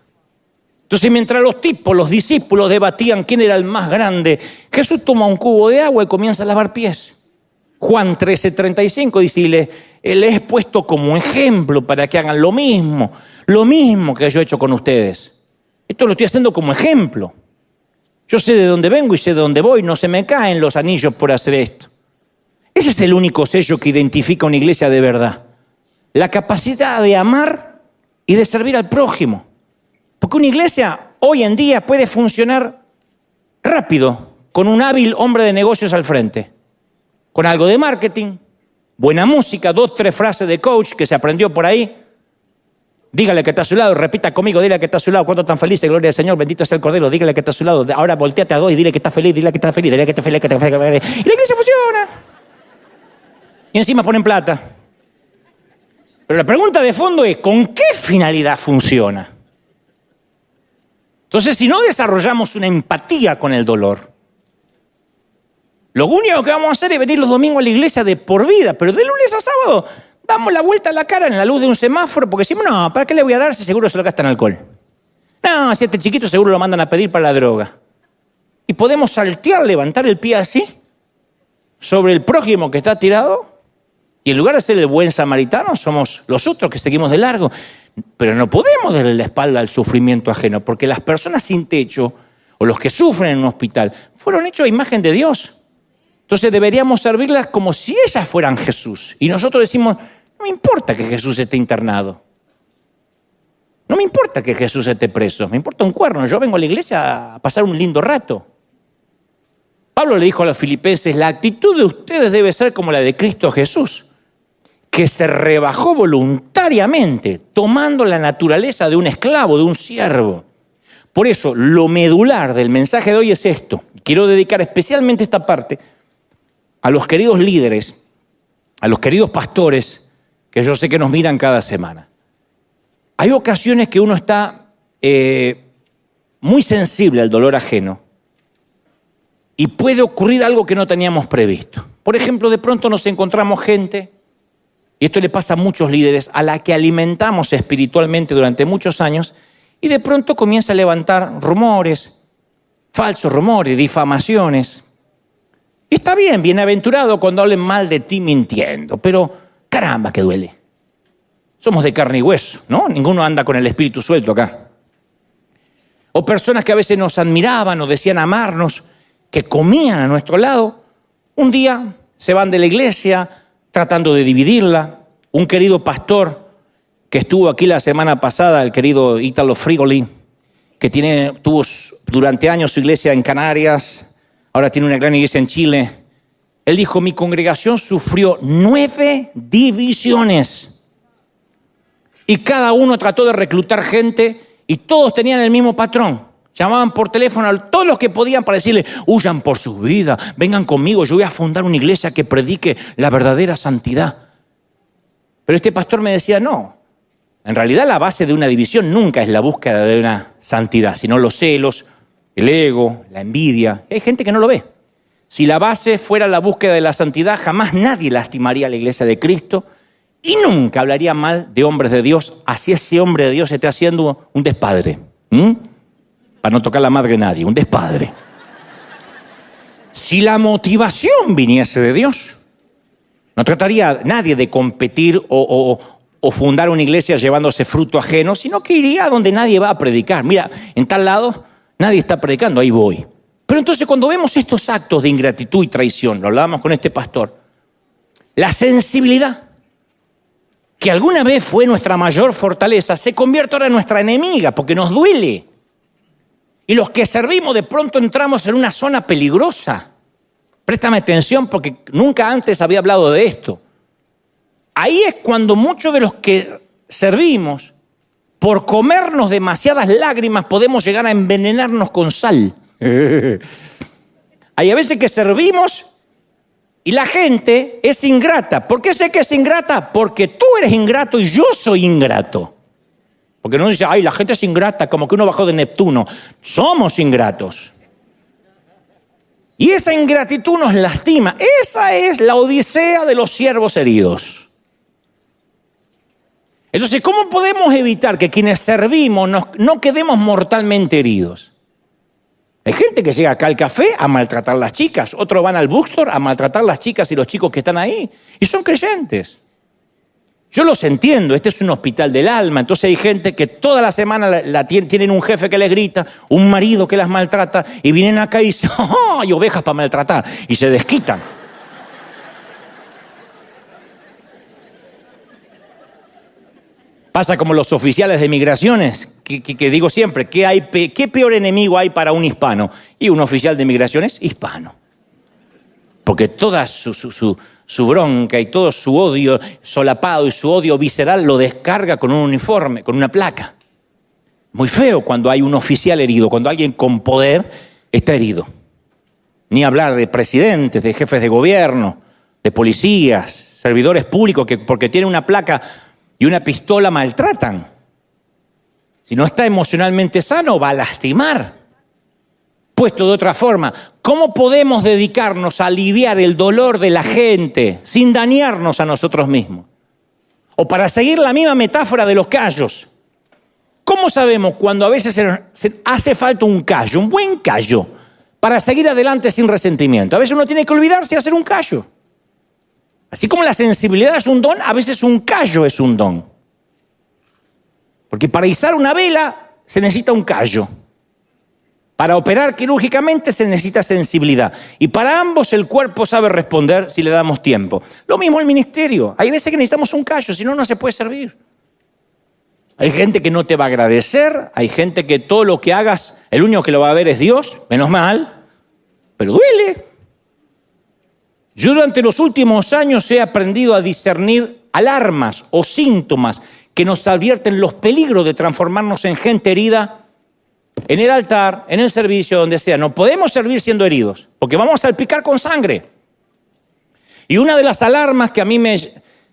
Entonces, mientras los discípulos debatían quién era el más grande, Jesús toma un cubo de agua y comienza a lavar pies. Juan 13:35 dice, y les he puesto como ejemplo para que hagan lo mismo que yo he hecho con ustedes. Esto lo estoy haciendo como ejemplo. Yo sé de dónde vengo y sé de dónde voy. No se me caen los anillos por hacer esto. Ese es el único sello que identifica una iglesia de verdad. La capacidad de amar y de servir al prójimo. Porque una iglesia hoy en día puede funcionar rápido con un hábil hombre de negocios al frente. Con algo de marketing, buena música, 2, 3 frases de coach que se aprendió por ahí. Dígale que está a su lado, repita conmigo, dile que está a su lado, cuánto tan felices, gloria al Señor, bendito sea el Cordero, dígale que está a su lado, ahora volteate a 2 y dile que está feliz, dile que está feliz, dile que está feliz, que está feliz. Y la iglesia funciona. Y encima ponen plata. Pero la pregunta de fondo es, ¿con qué finalidad funciona? Entonces, si no desarrollamos una empatía con el dolor, lo único que vamos a hacer es venir los domingos a la iglesia de por vida, pero de lunes a sábado damos la vuelta a la cara en la luz de un semáforo porque decimos, no, ¿para qué le voy a dar si seguro se lo gasta en alcohol? No, si este chiquito seguro lo mandan a pedir para la droga. Y podemos saltear, levantar el pie así, sobre el prójimo que está tirado, y en lugar de ser el buen samaritano, somos los otros que seguimos de largo. Pero no podemos darle la espalda al sufrimiento ajeno, porque las personas sin techo, o los que sufren en un hospital, fueron hechos a imagen de Dios. Entonces deberíamos servirlas como si ellas fueran Jesús. Y nosotros decimos, no me importa que Jesús esté internado. No me importa que Jesús esté preso. Me importa un cuerno. Yo vengo a la iglesia a pasar un lindo rato. Pablo le dijo a los filipenses, la actitud de ustedes debe ser como la de Cristo Jesús, que se rebajó voluntariamente, tomando la naturaleza de un esclavo, de un siervo. Por eso, lo medular del mensaje de hoy es esto. Quiero dedicar especialmente esta parte a los queridos líderes, a los queridos pastores, que yo sé que nos miran cada semana. Hay ocasiones que uno está muy sensible al dolor ajeno y puede ocurrir algo que no teníamos previsto. Por ejemplo, de pronto nos encontramos gente, y esto le pasa a muchos líderes, a la que alimentamos espiritualmente durante muchos años, y de pronto comienza a levantar rumores, falsos rumores, difamaciones. Y está bien, bienaventurado cuando hablen mal de ti mintiendo, pero caramba que duele. Somos de carne y hueso, ¿no? Ninguno anda con el espíritu suelto acá. o personas que a veces nos admiraban o decían amarnos, que comían a nuestro lado, un día se van de la iglesia tratando de dividirla. Un querido pastor que estuvo aquí la semana pasada, el querido Ítalo Frigoli, que tuvo durante años su iglesia en Canarias, ahora tiene una gran iglesia en Chile. Él dijo, mi congregación sufrió 9 divisiones. Y cada uno trató de reclutar gente y todos tenían el mismo patrón. Llamaban por teléfono a todos los que podían para decirle, huyan por sus vidas, vengan conmigo, yo voy a fundar una iglesia que predique la verdadera santidad. Pero este pastor me decía, no, en realidad la base de una división nunca es la búsqueda de una santidad, sino los celos, el ego, la envidia. Hay gente que no lo ve. Si la base fuera la búsqueda de la santidad, jamás nadie lastimaría a la iglesia de Cristo y nunca hablaría mal de hombres de Dios, así ese hombre de Dios esté haciendo un despadre. Para no tocar la madre de nadie, un despadre. Si la motivación viniese de Dios, no trataría nadie de competir o fundar una iglesia llevándose fruto ajeno, sino que iría a donde nadie va a predicar. Mira, en tal lado nadie está predicando, ahí voy. Pero entonces cuando vemos estos actos de ingratitud y traición, lo hablábamos con este pastor, la sensibilidad, que alguna vez fue nuestra mayor fortaleza, se convierte ahora en nuestra enemiga porque nos duele. Y los que servimos de pronto entramos en una zona peligrosa. Préstame atención porque nunca antes había hablado de esto. Ahí es cuando muchos de los que servimos, por comernos demasiadas lágrimas, podemos llegar a envenenarnos con sal. Hay a veces que servimos y la gente es ingrata. ¿Por qué sé que es ingrata? Porque tú eres ingrato y yo soy ingrato. Porque no dice, ay, la gente es ingrata, como que uno bajó de Neptuno. Somos ingratos. Y esa ingratitud nos lastima. Esa es la odisea de los siervos heridos. Entonces, ¿cómo podemos evitar que quienes servimos no quedemos mortalmente heridos? Hay gente que llega acá al café a maltratar a las chicas. Otros van al bookstore a maltratar a las chicas y los chicos que están ahí. Y son creyentes. Yo los entiendo, este es un hospital del alma, entonces hay gente que toda la semana tienen un jefe que les grita, un marido que las maltrata, y vienen acá y dicen, ¡oh! Hay ovejas para maltratar, y se desquitan. Pasa como los oficiales de migraciones, que digo siempre, ¿qué peor enemigo hay para un hispano? Y un oficial de migraciones hispano. Porque toda su bronca y todo su odio solapado y su odio visceral lo descarga con un uniforme, con una placa. Muy feo cuando hay un oficial herido, cuando alguien con poder está herido. Ni hablar de presidentes, de jefes de gobierno, de policías, servidores públicos que porque tienen una placa y una pistola maltratan. Si no está emocionalmente sano, va a lastimar. Puesto de otra forma, ¿cómo podemos dedicarnos a aliviar el dolor de la gente sin dañarnos a nosotros mismos? O para seguir la misma metáfora de los callos, ¿cómo sabemos cuando a veces se hace falta un callo, un buen callo, para seguir adelante sin resentimiento? A veces uno tiene que olvidarse de hacer un callo. Así como la sensibilidad es un don, a veces un callo es un don. Porque para izar una vela se necesita un callo. Para operar quirúrgicamente se necesita sensibilidad. Y para ambos el cuerpo sabe responder si le damos tiempo. Lo mismo el ministerio. Hay veces que necesitamos un callo, si no, no se puede servir. Hay gente que no te va a agradecer, hay gente que todo lo que hagas, el único que lo va a ver es Dios, menos mal, pero duele. Yo durante los últimos años he aprendido a discernir alarmas o síntomas que nos advierten los peligros de transformarnos en gente herida en el altar, en el servicio, donde sea. No podemos servir siendo heridos, porque vamos a salpicar con sangre. Y una de las alarmas que a mí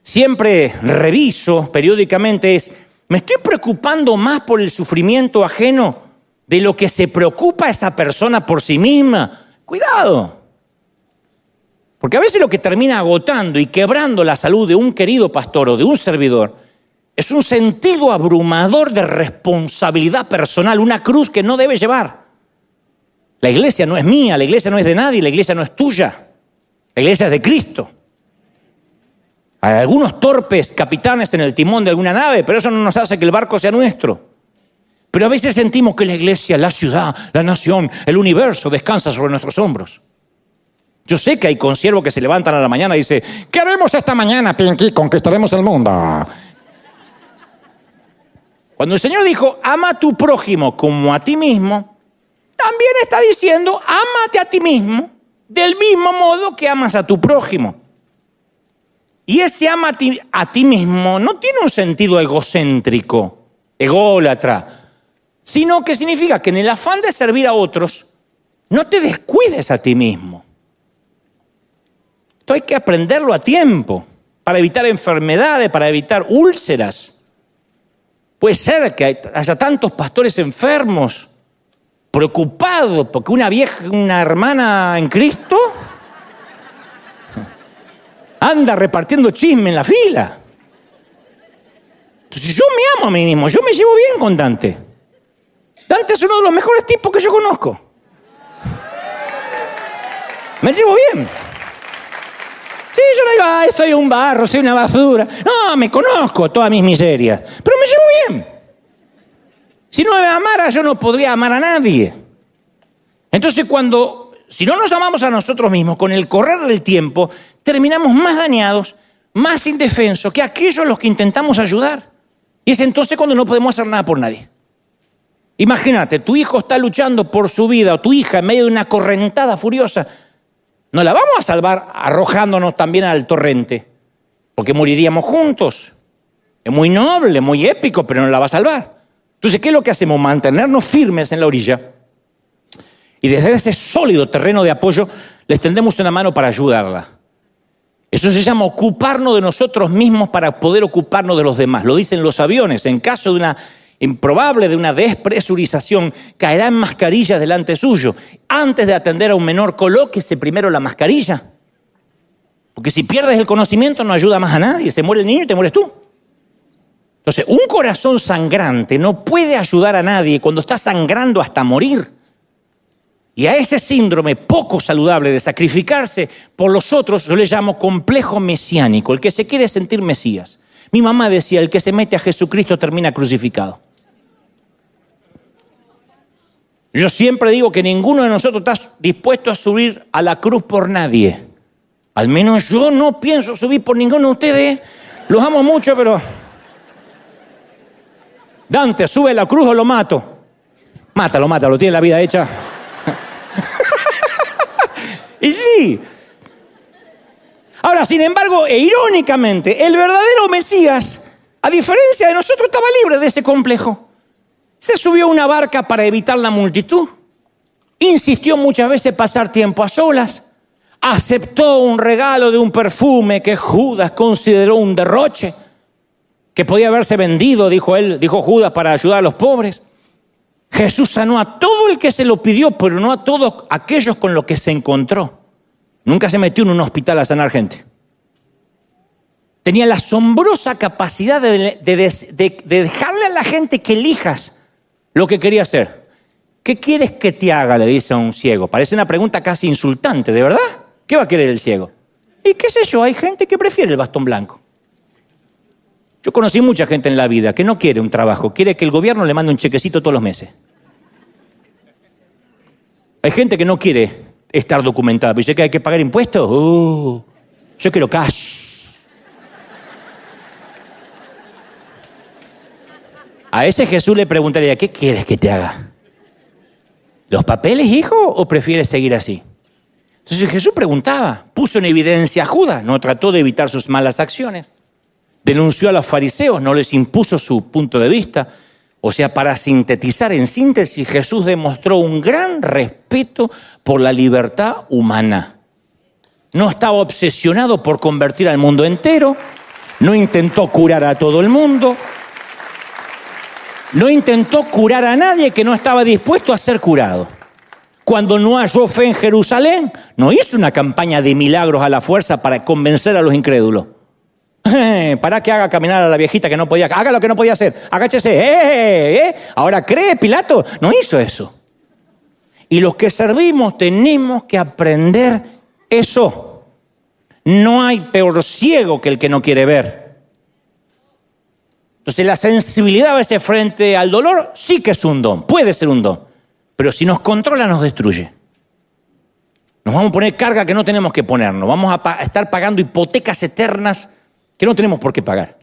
siempre reviso periódicamente es, ¿me estoy preocupando más por el sufrimiento ajeno de lo que se preocupa esa persona por sí misma? Cuidado. Porque a veces lo que termina agotando y quebrando la salud de un querido pastor o de un servidor es un sentido abrumador de responsabilidad personal, una cruz que no debe llevar. La iglesia no es mía, la iglesia no es de nadie, la iglesia no es tuya. La iglesia es de Cristo. Hay algunos torpes capitanes en el timón de alguna nave, pero eso no nos hace que el barco sea nuestro. Pero a veces sentimos que la iglesia, la ciudad, la nación, el universo descansa sobre nuestros hombros. Yo sé que hay consiervos que se levantan a la mañana y dicen, ¿qué haremos esta mañana, Pinky? Conquistaremos el mundo. Cuando el Señor dijo, ama a tu prójimo como a ti mismo, también está diciendo, ámate a ti mismo del mismo modo que amas a tu prójimo. Y ese ama a ti mismo no tiene un sentido egocéntrico, ególatra, sino que significa que en el afán de servir a otros, no te descuides a ti mismo. Esto hay que aprenderlo a tiempo, para evitar enfermedades, para evitar úlceras. Puede ser que haya tantos pastores enfermos, preocupados porque una hermana en Cristo anda repartiendo chisme en la fila. Entonces yo me amo a mí mismo, yo me llevo bien con Dante. Dante es uno de los mejores tipos que yo conozco. Me llevo bien. Sí, yo no digo, ay, soy un barro, soy una basura. No, me conozco todas mis miserias, pero me llevo bien. Si no me amara, yo no podría amar a nadie. Entonces, si no nos amamos a nosotros mismos, con el correr del tiempo, terminamos más dañados, más indefensos que aquellos a los que intentamos ayudar. Y es entonces cuando no podemos hacer nada por nadie. Imagínate, tu hijo está luchando por su vida, o tu hija en medio de una correntada furiosa. No la vamos a salvar arrojándonos también al torrente, porque moriríamos juntos. Es muy noble, muy épico, pero no la va a salvar. Entonces, ¿qué es lo que hacemos? Mantenernos firmes en la orilla y desde ese sólido terreno de apoyo les tendemos una mano para ayudarla. Eso se llama ocuparnos de nosotros mismos para poder ocuparnos de los demás. Lo dicen los aviones. En caso de una improbable de una despresurización, caerán mascarillas delante suyo. Antes de atender a un menor, colóquese primero la mascarilla. Porque si pierdes el conocimiento no ayuda más a nadie. Se muere el niño y te mueres tú. Entonces, un corazón sangrante no puede ayudar a nadie cuando está sangrando hasta morir. Y a ese síndrome poco saludable de sacrificarse por los otros, yo le llamo complejo mesiánico, el que se quiere sentir Mesías. Mi mamá decía, el que se mete a Jesucristo termina crucificado. Yo siempre digo que ninguno de nosotros está dispuesto a subir a la cruz por nadie. Al menos yo no pienso subir por ninguno de ustedes. Los amo mucho, pero... Dante, ¿sube a la cruz o lo mato? Mátalo, tiene la vida hecha. Y sí. Ahora, sin embargo, e irónicamente, el verdadero Mesías, a diferencia de nosotros, estaba libre de ese complejo. Se subió a una barca para evitar la multitud. Insistió muchas veces pasar tiempo a solas. Aceptó un regalo de un perfume que Judas consideró un derroche, que podía haberse vendido, dijo Judas, para ayudar a los pobres. Jesús sanó a todo el que se lo pidió, pero no a todos aquellos con los que se encontró. Nunca se metió en un hospital a sanar gente. Tenía la asombrosa capacidad de dejarle a la gente que elijas lo que quería hacer. ¿Qué quieres que te haga?, le dice a un ciego. Parece una pregunta casi insultante, ¿de verdad? ¿Qué va a querer el ciego? Y qué sé yo, hay gente que prefiere el bastón blanco. Yo conocí mucha gente en la vida que no quiere un trabajo, quiere que el gobierno le mande un chequecito todos los meses. Hay gente que no quiere estar documentada, pero dice que hay que pagar impuestos. Yo quiero cash. A ese Jesús le preguntaría, ¿qué quieres que te haga? ¿Los papeles, hijo, o prefieres seguir así? Entonces Jesús preguntaba, puso en evidencia a Judas, no trató de evitar sus malas acciones. Denunció a los fariseos, no les impuso su punto de vista. O sea, para sintetizar, en síntesis, Jesús demostró un gran respeto por la libertad humana. No estaba obsesionado por convertir al mundo entero, no intentó curar a todo el mundo, no intentó curar a nadie que no estaba dispuesto a ser curado. Cuando no halló fe en Jerusalén, no hizo una campaña de milagros a la fuerza para convencer a los incrédulos. Para que haga caminar a la viejita que no podía, haga lo que no podía hacer, agáchese, ahora cree Pilato, no hizo eso. Y los que servimos tenemos que aprender eso. No hay peor ciego que el que no quiere ver. Entonces la sensibilidad a veces frente al dolor sí que es un don, puede ser un don. Pero si nos controla, nos destruye. Nos vamos a poner carga que no tenemos que ponernos. Vamos a estar pagando hipotecas eternas que no tenemos por qué pagar.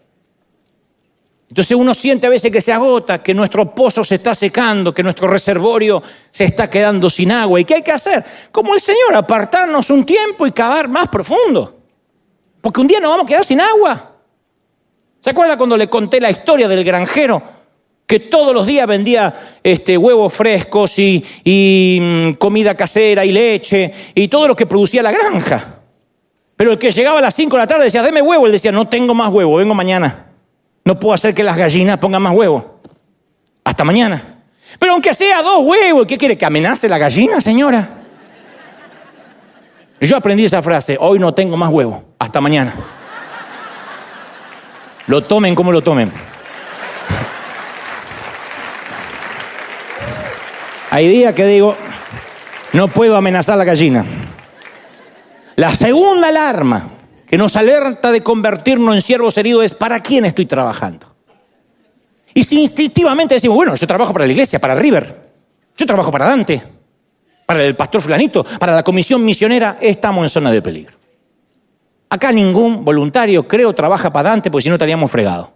Entonces uno siente a veces que se agota, que nuestro pozo se está secando, que nuestro reservorio se está quedando sin agua. ¿Y qué hay que hacer? Como el Señor, apartarnos un tiempo y cavar más profundo. Porque un día nos vamos a quedar sin agua. ¿Se acuerda cuando le conté la historia del granjero que todos los días vendía huevos frescos y comida casera y leche y todo lo que producía la granja? Pero el que llegaba a las 5 de la tarde decía, deme huevo. Él decía, no tengo más huevo, vengo mañana. No puedo hacer que las gallinas pongan más huevos. Hasta mañana. Pero aunque sea 2 huevos, ¿qué quiere? ¿Que amenace la gallina, señora? Y yo aprendí esa frase, hoy no tengo más huevos, hasta mañana. Lo tomen como lo tomen. Hay días que digo, no puedo amenazar a la gallina. La segunda alarma que nos alerta de convertirnos en siervos heridos es ¿para quién estoy trabajando? Y si instintivamente decimos, bueno, yo trabajo para la iglesia, para River, yo trabajo para Dante, para el pastor fulanito, para la comisión misionera, estamos en zona de peligro. Acá ningún voluntario, creo, trabaja para Dante, porque si no estaríamos fregados.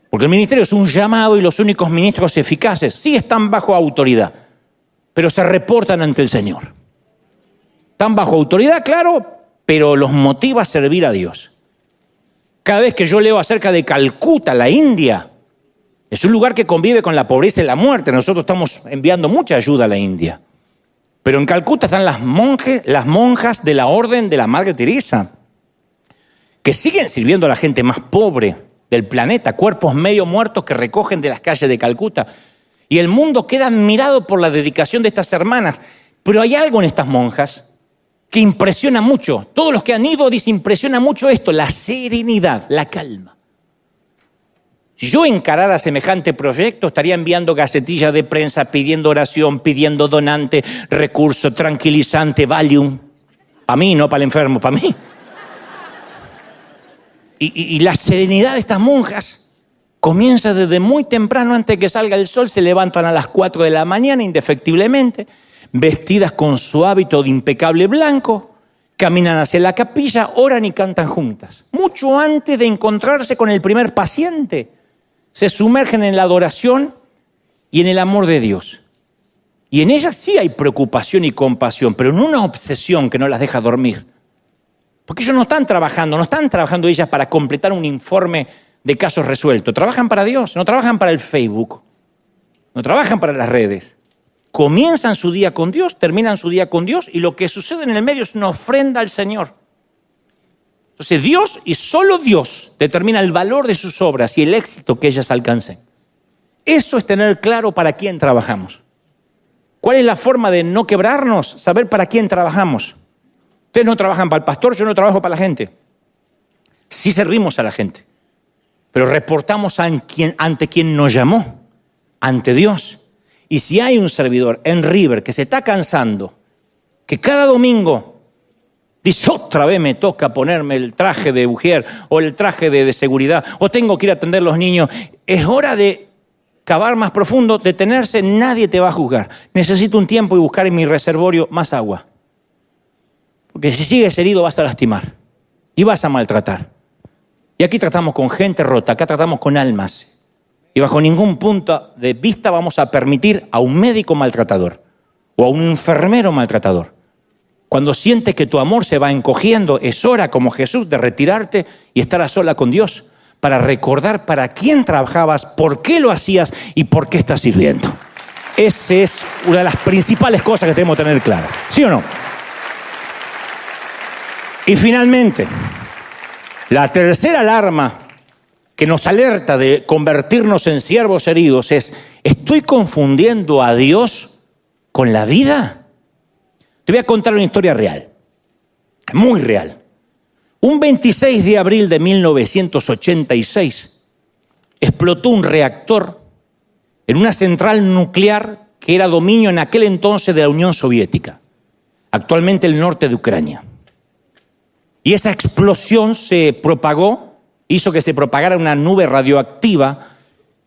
Porque el ministerio es un llamado y los únicos ministros eficaces sí están bajo autoridad, pero se reportan ante el Señor. Están bajo autoridad, claro, pero los motiva a servir a Dios. Cada vez que yo leo acerca de Calcuta, la India, es un lugar que convive con la pobreza y la muerte. Nosotros estamos enviando mucha ayuda a la India. Pero en Calcuta están las monjas de la orden de la Madre Teresa, que siguen sirviendo a la gente más pobre del planeta, cuerpos medio muertos que recogen de las calles de Calcuta. Y el mundo queda admirado por la dedicación de estas hermanas. Pero hay algo en estas monjas que impresiona mucho. Todos los que han ido dicen, impresiona mucho esto, la serenidad, la calma. Si yo encarara semejante proyecto, estaría enviando gacetillas de prensa, pidiendo oración, pidiendo donante, recurso, tranquilizante, Valium. Para mí, no para el enfermo, para mí. Y la serenidad de estas monjas comienza desde muy temprano, antes de que salga el sol, se levantan a las 4 de la mañana, indefectiblemente, vestidas con su hábito de impecable blanco, caminan hacia la capilla, oran y cantan juntas. Mucho antes de encontrarse con el primer paciente, se sumergen en la adoración y en el amor de Dios. Y en ellas sí hay preocupación y compasión, pero no una obsesión que no las deja dormir. Porque ellos no están trabajando ellas para completar un informe de casos resueltos. Trabajan para Dios, no trabajan para el Facebook, no trabajan para las redes. Comienzan su día con Dios, terminan su día con Dios y lo que sucede en el medio es una ofrenda al Señor. Entonces Dios y solo Dios determina el valor de sus obras y el éxito que ellas alcancen. Eso es tener claro para quién trabajamos. ¿Cuál es la forma de no quebrarnos? Saber para quién trabajamos. Ustedes no trabajan para el pastor, yo no trabajo para la gente. Sí servimos a la gente, pero reportamos ante quien nos llamó, ante Dios. Y si hay un servidor en River que se está cansando, que cada domingo dice, otra vez me toca ponerme el traje de ujier o el traje de seguridad, o tengo que ir a atender a los niños, es hora de cavar más profundo, detenerse, nadie te va a juzgar. Necesito un tiempo y buscar en mi reservorio más agua. Porque si sigues herido vas a lastimar y vas a maltratar. Y aquí tratamos con gente rota, acá tratamos con almas. Y bajo ningún punto de vista vamos a permitir a un médico maltratador o a un enfermero maltratador. Cuando sientes que tu amor se va encogiendo, es hora, como Jesús, de retirarte y estar a sola con Dios para recordar para quién trabajabas, por qué lo hacías y por qué estás sirviendo. Esa es una de las principales cosas que tenemos que tener clara. ¿Sí o no? Y finalmente, la tercera alarma que nos alerta de convertirnos en siervos heridos es, ¿estoy confundiendo a Dios con la vida? Te voy a contar una historia real, muy real. Un 26 de abril de 1986 explotó un reactor en una central nuclear que era dominio en aquel entonces de la Unión Soviética, actualmente el norte de Ucrania. Y esa explosión se propagó hizo que se propagara una nube radioactiva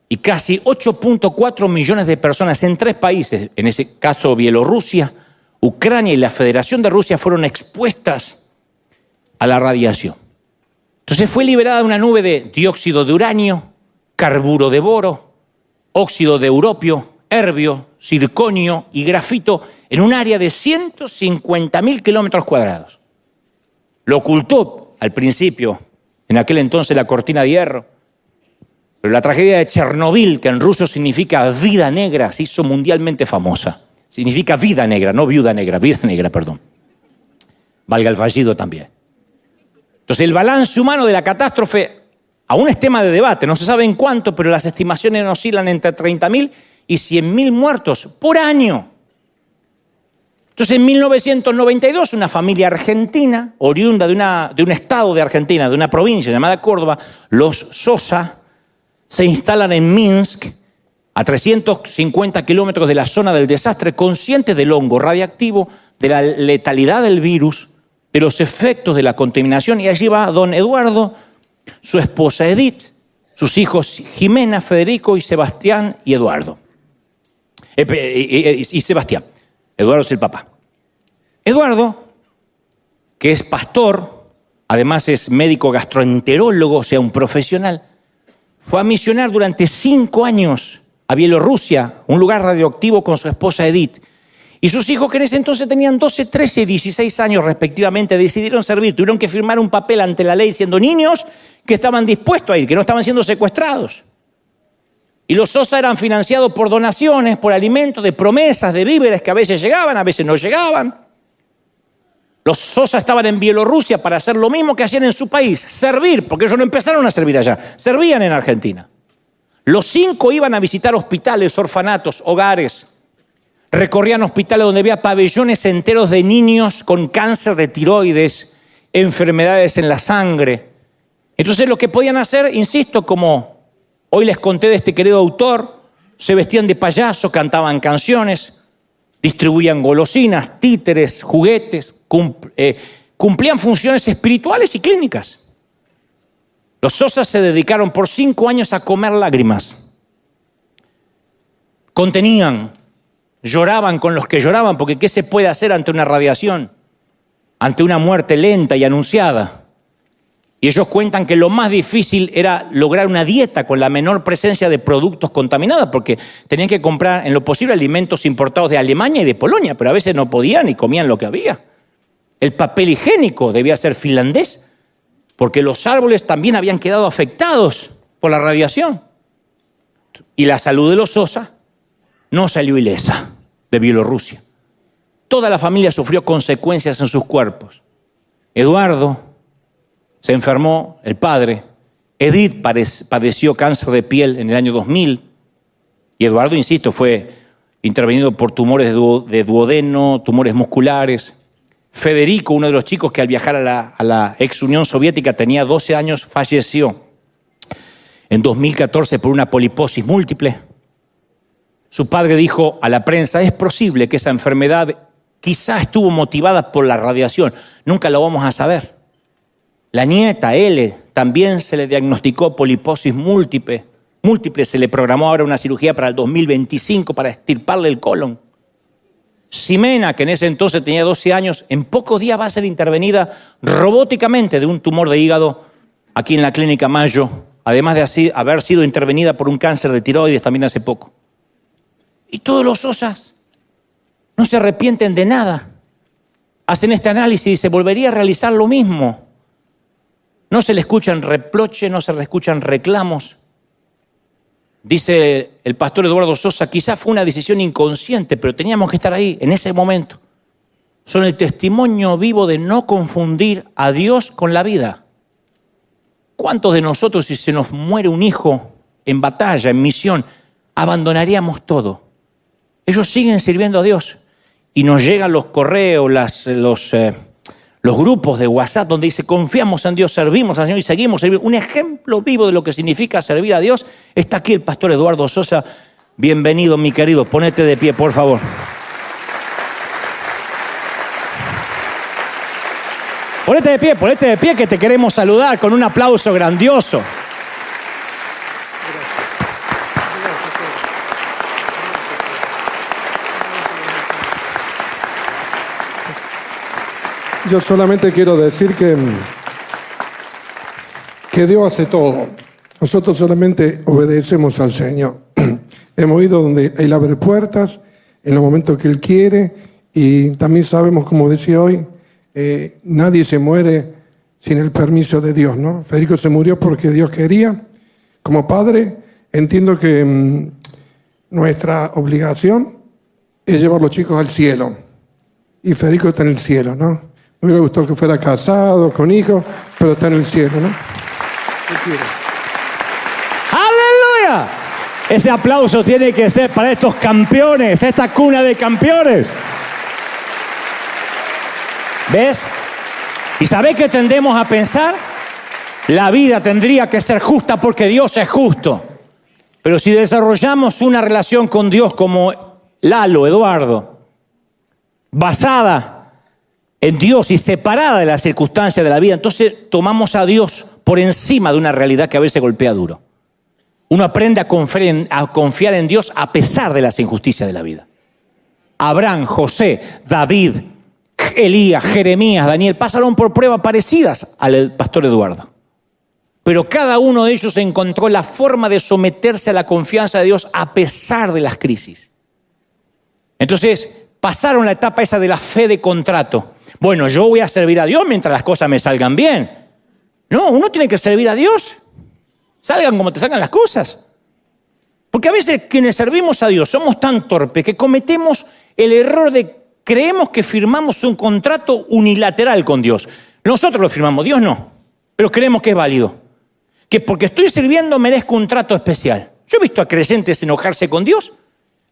y casi 8.4 millones de personas en 3 países, en ese caso Bielorrusia, Ucrania y la Federación de Rusia, fueron expuestas a la radiación. Entonces fue liberada una nube de dióxido de uranio, carburo de boro, óxido de europio, herbio, circonio y grafito en un área de 150.000 kilómetros cuadrados. Lo ocultó al principio, en aquel entonces, la cortina de hierro. Pero la tragedia de Chernobyl, que en ruso significa vida negra, se hizo mundialmente famosa. Significa vida negra, no viuda negra, vida negra, perdón. Valga el fallido también. Entonces el balance humano de la catástrofe aún es tema de debate, no se sabe en cuánto, pero las estimaciones oscilan entre 30.000 y 100.000 muertos por año. Entonces, en 1992, una familia argentina, oriunda de un estado de Argentina, de una provincia llamada Córdoba, los Sosa, se instalan en Minsk, a 350 kilómetros de la zona del desastre, conscientes del hongo radiactivo, de la letalidad del virus, de los efectos de la contaminación. Y allí va don Eduardo, su esposa Edith, sus hijos Jimena, Federico y Sebastián y Eduardo. Y Sebastián. Eduardo es el papá. Eduardo, que es pastor, además es médico gastroenterólogo, o sea, un profesional, fue a misionar durante 5 años a Bielorrusia, un lugar radioactivo, con su esposa Edith. Y sus hijos, que en ese entonces tenían 12, 13 y 16 años respectivamente, decidieron servir. Tuvieron que firmar un papel ante la ley siendo niños que estaban dispuestos a ir, que no estaban siendo secuestrados. Y los Sosa eran financiados por donaciones, por alimentos, de promesas, de víveres que a veces llegaban, a veces no llegaban. Los Sosa estaban en Bielorrusia para hacer lo mismo que hacían en su país, servir, porque ellos no empezaron a servir allá, servían en Argentina. Los 5 iban a visitar hospitales, orfanatos, hogares. Recorrían hospitales donde había pabellones enteros de niños con cáncer de tiroides, enfermedades en la sangre. Entonces lo que podían hacer, insisto, como hoy les conté de este querido autor, se vestían de payaso, cantaban canciones, distribuían golosinas, títeres, juguetes, cumplían funciones espirituales y clínicas. Los Sosa se dedicaron por 5 años a comer lágrimas. Contenían, lloraban con los que lloraban, porque ¿qué se puede hacer ante una radiación? Ante una muerte lenta y anunciada. Y ellos cuentan que lo más difícil era lograr una dieta con la menor presencia de productos contaminados, porque tenían que comprar en lo posible alimentos importados de Alemania y de Polonia, pero a veces no podían y comían lo que había. El papel higiénico debía ser finlandés, porque los árboles también habían quedado afectados por la radiación. Y la salud de los Sosa no salió ilesa de Bielorrusia. Toda la familia sufrió consecuencias en sus cuerpos. Eduardo se enfermó, el padre. Edith padeció cáncer de piel en el año 2000. Y Eduardo, insisto, fue intervenido por tumores de duodeno, tumores musculares. Federico, uno de los chicos que al viajar a la ex Unión Soviética tenía 12 años, falleció en 2014 por una poliposis múltiple. Su padre dijo a la prensa: es posible que esa enfermedad quizá estuvo motivada por la radiación, nunca lo vamos a saber. La nieta, L, también se le diagnosticó poliposis múltiple, se le programó ahora una cirugía para el 2025 para extirparle el colon. Ximena, que en ese entonces tenía 12 años, en pocos días va a ser intervenida robóticamente de un tumor de hígado aquí en la Clínica Mayo, además de haber sido intervenida por un cáncer de tiroides también hace poco. Y todos los Sosas no se arrepienten de nada. Hacen este análisis y se volvería a realizar lo mismo. No se le escuchan reproches, no se le escuchan reclamos. Dice el pastor Eduardo Sosa: quizá fue una decisión inconsciente, pero teníamos que estar ahí en ese momento. Son el testimonio vivo de no confundir a Dios con la vida. ¿Cuántos de nosotros, si se nos muere un hijo en batalla, en misión, abandonaríamos todo? Ellos siguen sirviendo a Dios. Y nos llegan los correos, los grupos de WhatsApp donde dice: confiamos en Dios, servimos al Señor y seguimos sirviendo. Un ejemplo vivo de lo que significa servir a Dios está aquí el pastor Eduardo Sosa. Bienvenido, mi querido. Ponete de pie, por favor. Ponete de pie que te queremos saludar con un aplauso grandioso. Yo solamente quiero decir que Dios hace todo. Nosotros solamente obedecemos al Señor. Hemos ido donde Él abre puertas, en los momentos que Él quiere, y también sabemos, como decía hoy, nadie se muere sin el permiso de Dios, ¿no? Federico se murió porque Dios quería. Como padre, entiendo que nuestra obligación es llevar a los chicos al cielo. Y Federico está en el cielo, ¿no? Me hubiera gustado que fuera casado, con hijos, pero está en el cielo, ¿no? ¡Aleluya! Ese aplauso tiene que ser para estos campeones, esta cuna de campeones. ¿Ves? ¿Y sabés qué tendemos a pensar? La vida tendría que ser justa porque Dios es justo. Pero si desarrollamos una relación con Dios como Lalo, Eduardo, basada en Dios y separada de las circunstancias de la vida, entonces tomamos a Dios por encima de una realidad que a veces golpea duro. Uno aprende a confiar en Dios a pesar de las injusticias de la vida. Abraham, José, David, Elías, Jeremías, Daniel pasaron por pruebas parecidas al pastor Eduardo. Pero cada uno de ellos encontró la forma de someterse a la confianza de Dios a pesar de las crisis. Entonces, pasaron la etapa esa de la fe de contrato. Bueno, yo voy a servir a Dios mientras las cosas me salgan bien. No, uno tiene que servir a Dios. Salgan como te salgan las cosas. Porque a veces quienes servimos a Dios somos tan torpes que cometemos el error de creemos que firmamos un contrato unilateral con Dios. Nosotros lo firmamos, Dios no. Pero creemos que es válido. Que porque estoy sirviendo merezco un trato especial. Yo he visto a creyentes enojarse con Dios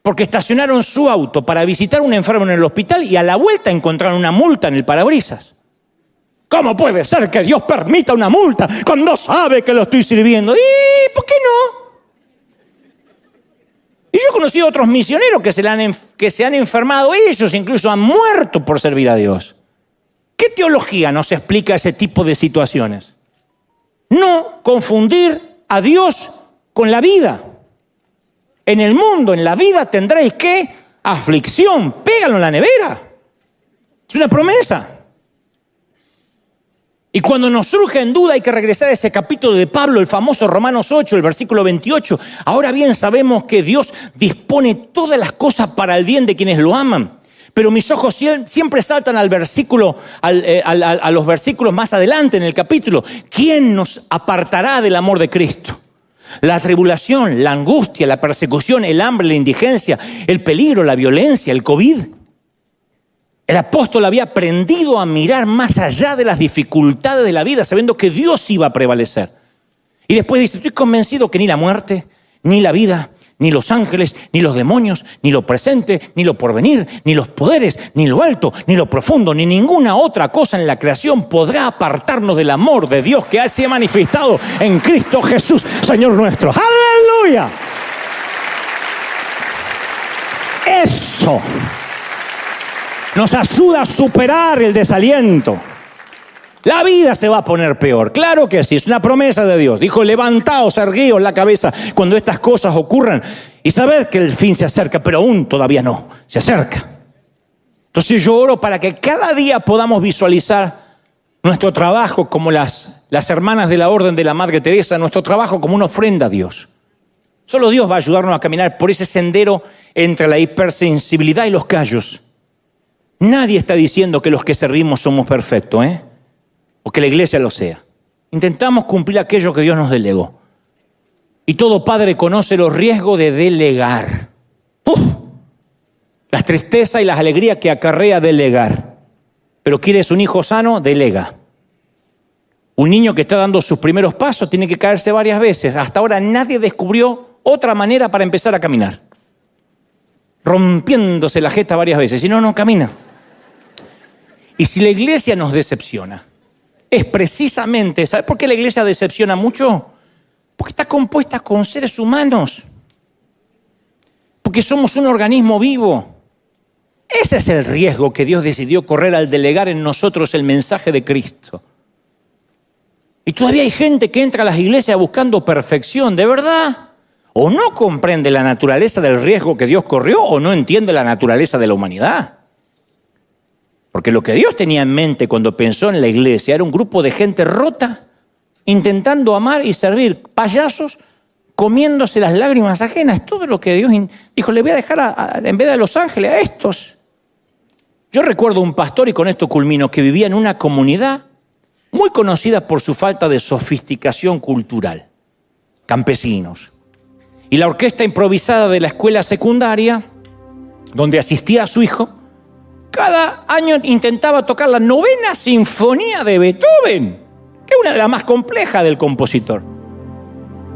porque estacionaron su auto para visitar a un enfermo en el hospital y a la vuelta encontraron una multa en el parabrisas. ¿Cómo puede ser que Dios permita una multa cuando sabe que lo estoy sirviendo? ¿Y por qué no? Y yo he conocido a otros misioneros que se han enfermado ellos, incluso han muerto por servir a Dios. ¿Qué teología nos explica ese tipo de situaciones? No confundir a Dios con la vida. En el mundo, en la vida, tendréis ¿qué? Aflicción. Pégalo en la nevera. Es una promesa. Y cuando nos surge en duda hay que regresar a ese capítulo de Pablo, el famoso Romanos 8, el versículo 28. Ahora bien sabemos que Dios dispone todas las cosas para el bien de quienes lo aman. Pero mis ojos siempre saltan al versículo, a los versículos más adelante en el capítulo. ¿Quién nos apartará del amor de Cristo? La tribulación, la angustia, la persecución, el hambre, la indigencia, el peligro, la violencia, el COVID. El apóstol había aprendido a mirar más allá de las dificultades de la vida, sabiendo que Dios iba a prevalecer. Y después dice, estoy convencido que ni la muerte, ni la vida, ni los ángeles, ni los demonios, ni lo presente, ni lo porvenir, ni los poderes, ni lo alto, ni lo profundo, ni ninguna otra cosa en la creación podrá apartarnos del amor de Dios que se ha manifestado en Cristo Jesús, Señor nuestro. ¡Aleluya! Eso nos ayuda a superar el desaliento. La vida se va a poner peor, claro que sí, es una promesa de Dios. Dijo, levantaos, erguíos la cabeza cuando estas cosas ocurran y sabed que el fin se acerca, pero aún todavía no, se acerca. Entonces yo oro para que cada día podamos visualizar nuestro trabajo como las hermanas de la Orden de la Madre Teresa, nuestro trabajo como una ofrenda a Dios. Solo Dios va a ayudarnos a caminar por ese sendero entre la hipersensibilidad y los callos. Nadie está diciendo que los que servimos somos perfectos, o que la iglesia lo sea. Intentamos cumplir aquello que Dios nos delegó. Y todo padre conoce los riesgos de delegar. Las tristezas y las alegrías que acarrea delegar. Pero ¿quieres un hijo sano? Delega. Un niño que está dando sus primeros pasos tiene que caerse varias veces. Hasta ahora nadie descubrió otra manera para empezar a caminar. Rompiéndose la jeta varias veces. Si no, no camina. Y si la iglesia nos decepciona, es precisamente, ¿sabes por qué la iglesia decepciona mucho? Porque está compuesta con seres humanos. Porque somos un organismo vivo. Ese es el riesgo que Dios decidió correr al delegar en nosotros el mensaje de Cristo. Y todavía hay gente que entra a las iglesias buscando perfección, ¿de verdad? O no comprende la naturaleza del riesgo que Dios corrió o no entiende la naturaleza de la humanidad. Porque lo que Dios tenía en mente cuando pensó en la iglesia era un grupo de gente rota, intentando amar y servir, payasos, comiéndose las lágrimas ajenas. Es todo lo que Dios dijo, le voy a dejar en vez de a los ángeles a estos. Yo recuerdo un pastor, y con esto culmino, que vivía en una comunidad muy conocida por su falta de sofisticación cultural, campesinos. Y la orquesta improvisada de la escuela secundaria, donde asistía a su hijo, cada año intentaba tocar la 9ª sinfonía de Beethoven, que es una de las más complejas del compositor.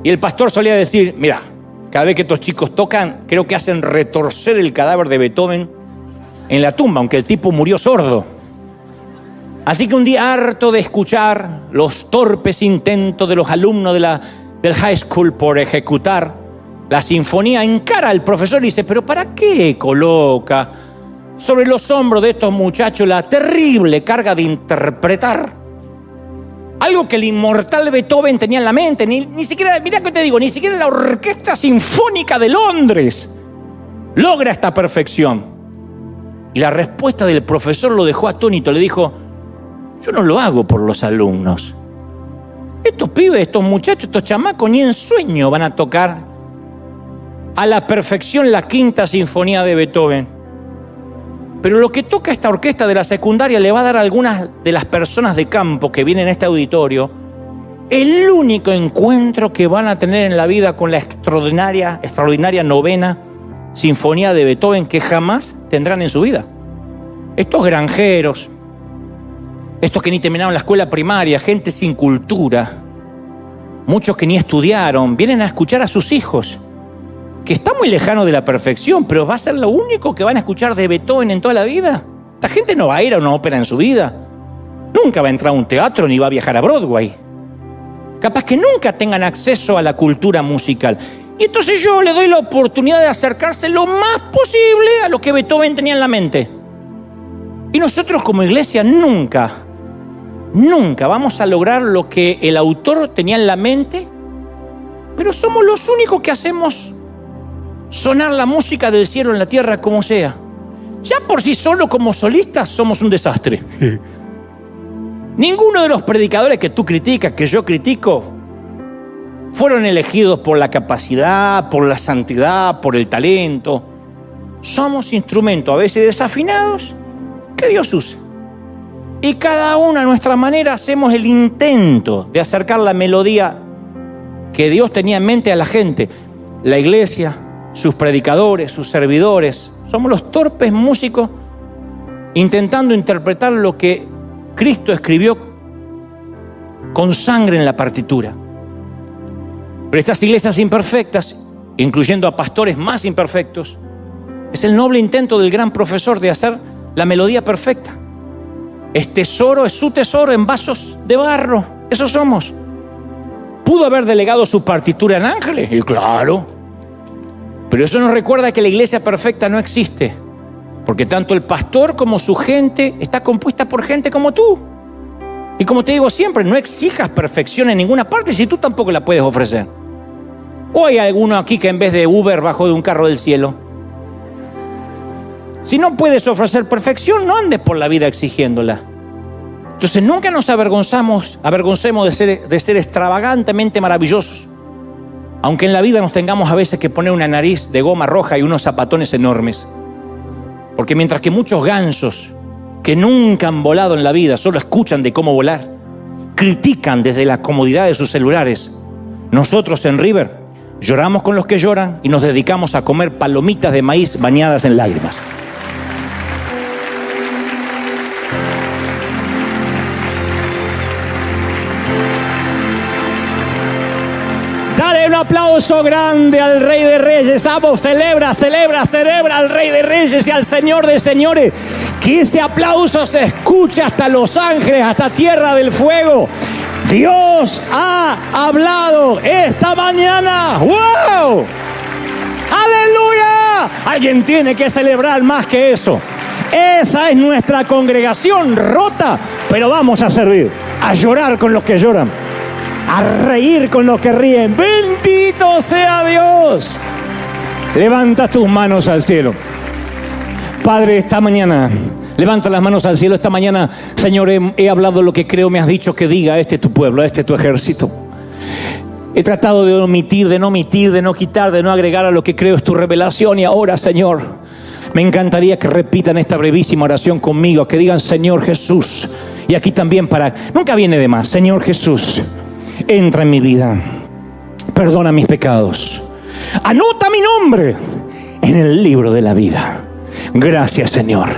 Y el pastor solía decir, mira, cada vez que estos chicos tocan, creo que hacen retorcer el cadáver de Beethoven en la tumba, aunque el tipo murió sordo. Así que un día, harto de escuchar los torpes intentos de los alumnos del high school por ejecutar la sinfonía, encara al profesor y dice, ¿pero para qué coloca sobre los hombros de estos muchachos la terrible carga de interpretar algo que el inmortal Beethoven tenía en la mente? Ni siquiera, mira que te digo, ni siquiera la Orquesta Sinfónica de Londres logra esta perfección. Y la respuesta del profesor lo dejó atónito. Le dijo, yo no lo hago por los alumnos. Estos pibes, estos muchachos, estos chamacos, ni en sueño van a tocar a la perfección la 5ª sinfonía de Beethoven. Pero lo que toca esta orquesta de la secundaria le va a dar a algunas de las personas de campo que vienen a este auditorio el único encuentro que van a tener en la vida con la extraordinaria 9ª sinfonía de Beethoven que jamás tendrán en su vida. Estos granjeros, estos que ni terminaron la escuela primaria, gente sin cultura, muchos que ni estudiaron, vienen a escuchar a sus hijos, que está muy lejano de la perfección, pero va a ser lo único que van a escuchar de Beethoven en toda la vida. La gente no va a ir a una ópera en su vida, nunca va a entrar a un teatro ni va a viajar a Broadway. Capaz que nunca tengan acceso a la cultura musical. Y entonces yo le doy la oportunidad de acercarse lo más posible a lo que Beethoven tenía en la mente. Y nosotros como iglesia nunca vamos a lograr lo que el autor tenía en la mente, pero somos los únicos que hacemos sonar la música del cielo en la tierra como sea. Ya por sí solo como solistas somos un desastre. Ninguno de los predicadores que tú criticas, que yo critico, fueron elegidos por la capacidad, por la santidad, por el talento. Somos instrumentos a veces desafinados que Dios usa. Y cada uno a nuestra manera hacemos el intento de acercar la melodía que Dios tenía en mente a la gente. La iglesia, sus predicadores, sus servidores, somos los torpes músicos intentando interpretar lo que Cristo escribió con sangre en la partitura. Pero estas iglesias imperfectas, incluyendo a pastores más imperfectos, es el noble intento del gran profesor de hacer la melodía perfecta. Es tesoro, es su tesoro en vasos de barro. Eso somos. ¿Pudo haber delegado su partitura en ángeles? Y claro. Pero eso nos recuerda que la iglesia perfecta no existe. Porque tanto el pastor como su gente está compuesta por gente como tú. Y como te digo siempre, no exijas perfección en ninguna parte si tú tampoco la puedes ofrecer. ¿O hay alguno aquí que en vez de Uber bajó de un carro del cielo? Si no puedes ofrecer perfección, no andes por la vida exigiéndola. Entonces nunca nos avergoncemos de ser extravagantemente maravillosos. Aunque en la vida nos tengamos a veces que poner una nariz de goma roja y unos zapatones enormes. Porque mientras que muchos gansos que nunca han volado en la vida, solo escuchan de cómo volar, critican desde la comodidad de sus celulares, nosotros en River lloramos con los que lloran y nos dedicamos a comer palomitas de maíz bañadas en lágrimas. Dale un aplauso grande al Rey de Reyes. Vamos, celebra al Rey de Reyes y al Señor de Señores. Que ese aplauso se escuche hasta Los Ángeles, hasta Tierra del Fuego. Dios ha hablado esta mañana. ¡Wow! ¡Aleluya! Alguien tiene que celebrar más que eso. Esa es nuestra congregación rota, pero vamos a servir, a llorar con los que lloran, a reír con los que ríen. ¡Bendito sea Dios! Levanta tus manos al cielo. Padre, esta mañana, levanta las manos al cielo. Esta mañana, Señor, he hablado lo que creo me has dicho que diga. Este es tu pueblo, este es tu ejército. He tratado de omitir, de no quitar, de no agregar a lo que creo es tu revelación. Y ahora, Señor, me encantaría que repitan esta brevísima oración conmigo, que digan: Señor Jesús. Y aquí también nunca viene de más. Señor Jesús, entra en mi vida, perdona mis pecados, anota mi nombre en el libro de la vida. Gracias, Señor.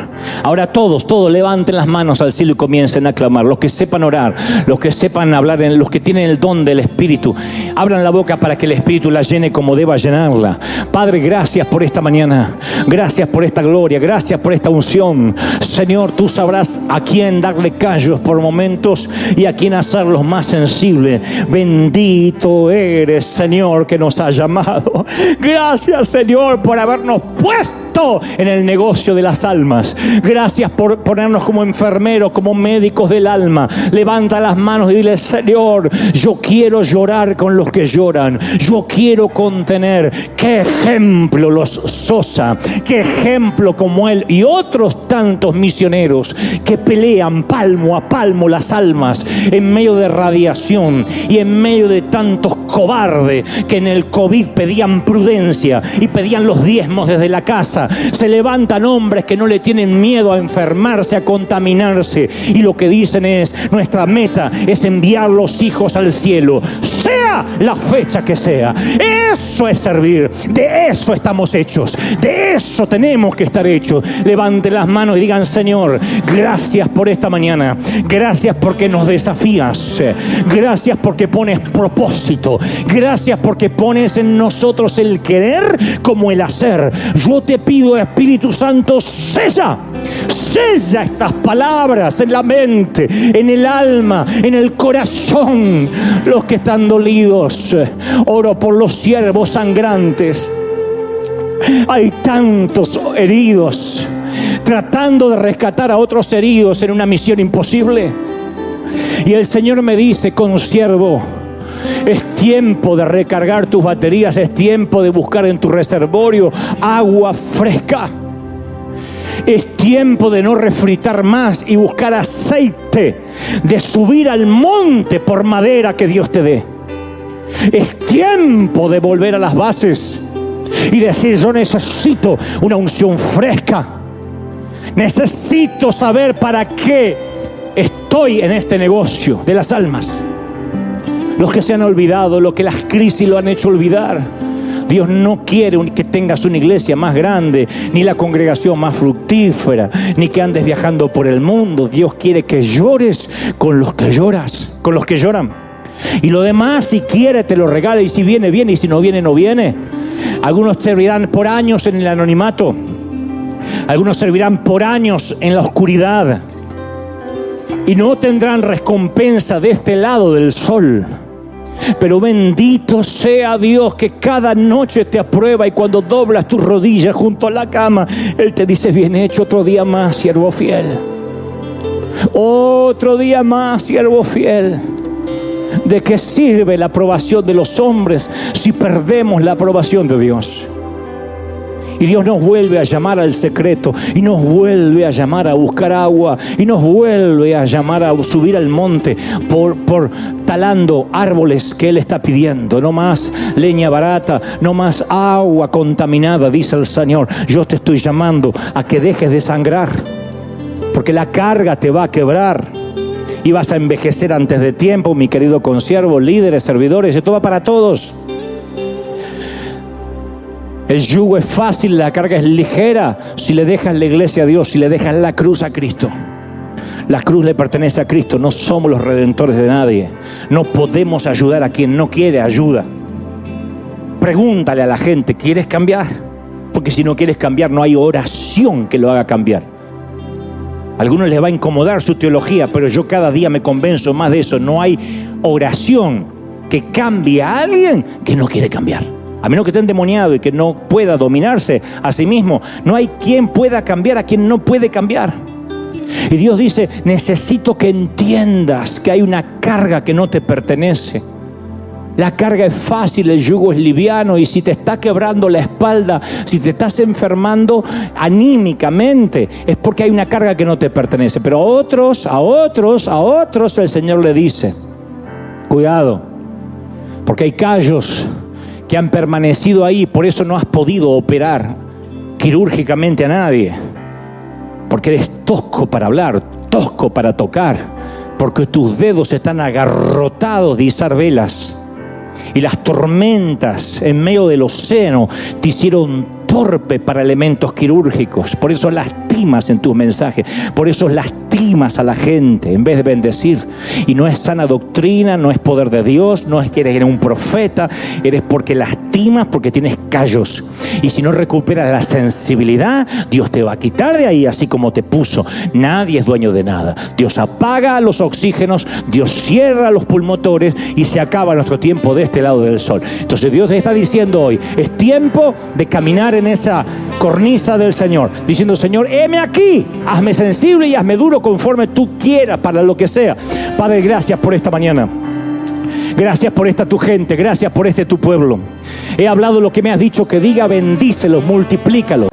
Ahora todos levanten las manos al cielo y comiencen a clamar. Los que sepan orar, los que sepan hablar, los que tienen el don del Espíritu, abran la boca para que el Espíritu la llene como deba llenarla. Padre, gracias por esta mañana. Gracias por esta gloria. Gracias por esta unción. Señor, tú sabrás a quién darle callos por momentos y a quién hacerlos más sensibles. Bendito eres, Señor, que nos ha llamado. Gracias, Señor, por habernos puesto en el negocio de las almas. Gracias por ponernos como enfermeros, como médicos del alma. Levanta las manos y dile: Señor, yo quiero llorar con los que lloran. Yo quiero contener. Qué ejemplo los Sosa, qué ejemplo como él y otros tantos misioneros que pelean palmo a palmo las almas en medio de radiación y en medio de tantos cobardes que en el COVID pedían prudencia y pedían los diezmos desde la casa. Se levantan hombres que no le tienen miedo a enfermarse, a contaminarse, y lo que dicen es: nuestra meta es enviar los hijos al cielo, sea la fecha que sea. Eso es servir, de eso estamos hechos, de eso tenemos que estar hechos. Levanten las manos y digan: Señor, gracias por esta mañana, gracias porque nos desafías, gracias porque pones propósito, gracias porque pones en nosotros el querer como el hacer. Yo te pido, Espíritu Santo, sella estas palabras en la mente, en el alma, en el corazón. Los que están dolidos, oro por los siervos sangrantes. Hay tantos heridos, tratando de rescatar a otros heridos en una misión imposible. Y el Señor me dice: consiervo, es tiempo de recargar tus baterías, es tiempo de buscar en tu reservorio agua fresca. Es tiempo de no refritar más y buscar aceite, de subir al monte por madera que Dios te dé. Es tiempo de volver a las bases y decir: yo necesito una unción fresca. Necesito saber para qué estoy en este negocio de las almas. Los que se han olvidado, los que las crisis lo han hecho olvidar. Dios no quiere que tengas una iglesia más grande, ni la congregación más fructífera, ni que andes viajando por el mundo. Dios quiere que llores con los que lloras, con los que lloran. Y lo demás, si quiere, te lo regala, y si viene, viene, y si no viene, no viene. Algunos servirán por años en el anonimato. Algunos servirán por años en la oscuridad y no tendrán recompensa de este lado del sol. Pero bendito sea Dios que cada noche te aprueba, y cuando doblas tus rodillas junto a la cama, Él te dice: bien hecho, otro día más, siervo fiel. Otro día más, siervo fiel. ¿De qué sirve la aprobación de los hombres si perdemos la aprobación de Dios? Y Dios nos vuelve a llamar al secreto, y nos vuelve a llamar a buscar agua, y nos vuelve a llamar a subir al monte por talando árboles que Él está pidiendo. No más leña barata, no más agua contaminada, dice el Señor. Yo te estoy llamando a que dejes de sangrar, porque la carga te va a quebrar y vas a envejecer antes de tiempo, mi querido consiervo, líderes, servidores. Esto va para todos. El yugo es fácil, la carga es ligera si le dejas la iglesia a Dios, si le dejas la cruz a Cristo. La cruz le pertenece a Cristo, no somos los redentores de nadie. No podemos ayudar a quien no quiere ayuda. Pregúntale a la gente: ¿quieres cambiar? Porque si no quieres cambiar, no hay oración que lo haga cambiar. A algunos les va a incomodar su teología, pero yo cada día me convenzo más de eso. No hay oración que cambie a alguien que no quiere cambiar. A menos que esté endemoniado y que no pueda dominarse a sí mismo, no hay quien pueda cambiar a quien no puede cambiar. Y Dios dice, necesito que entiendas que hay una carga que no te pertenece. La carga es fácil, el yugo es liviano, y si te está quebrando la espalda, si te estás enfermando anímicamente, es porque hay una carga que no te pertenece. Pero a otros el Señor le dice, cuidado, porque hay callos que han permanecido ahí, por eso no has podido operar quirúrgicamente a nadie, porque eres tosco para hablar, tosco para tocar, porque tus dedos están agarrotados de izar velas, y las tormentas en medio del océano te hicieron torpe para elementos quirúrgicos. Por eso lastimas en tus mensajes, por eso lastimas a la gente en vez de bendecir. Y no es sana doctrina, no es poder de Dios, no es que eres un profeta, eres porque lastimas, porque tienes callos. Y si no recuperas la sensibilidad, Dios te va a quitar de ahí, así como te puso. Nadie es dueño de nada. Dios apaga los oxígenos, Dios cierra los pulmotores y se acaba nuestro tiempo de este lado del sol. Entonces Dios te está diciendo hoy, es tiempo de caminar en esa cornisa del Señor, diciendo, Señor, heme aquí, hazme sensible y hazme duro conforme tú quieras, para lo que sea. Padre, gracias por esta mañana. Gracias por esta tu gente, gracias por este tu pueblo. He hablado lo que me has dicho que diga, bendícelos, multiplícalos.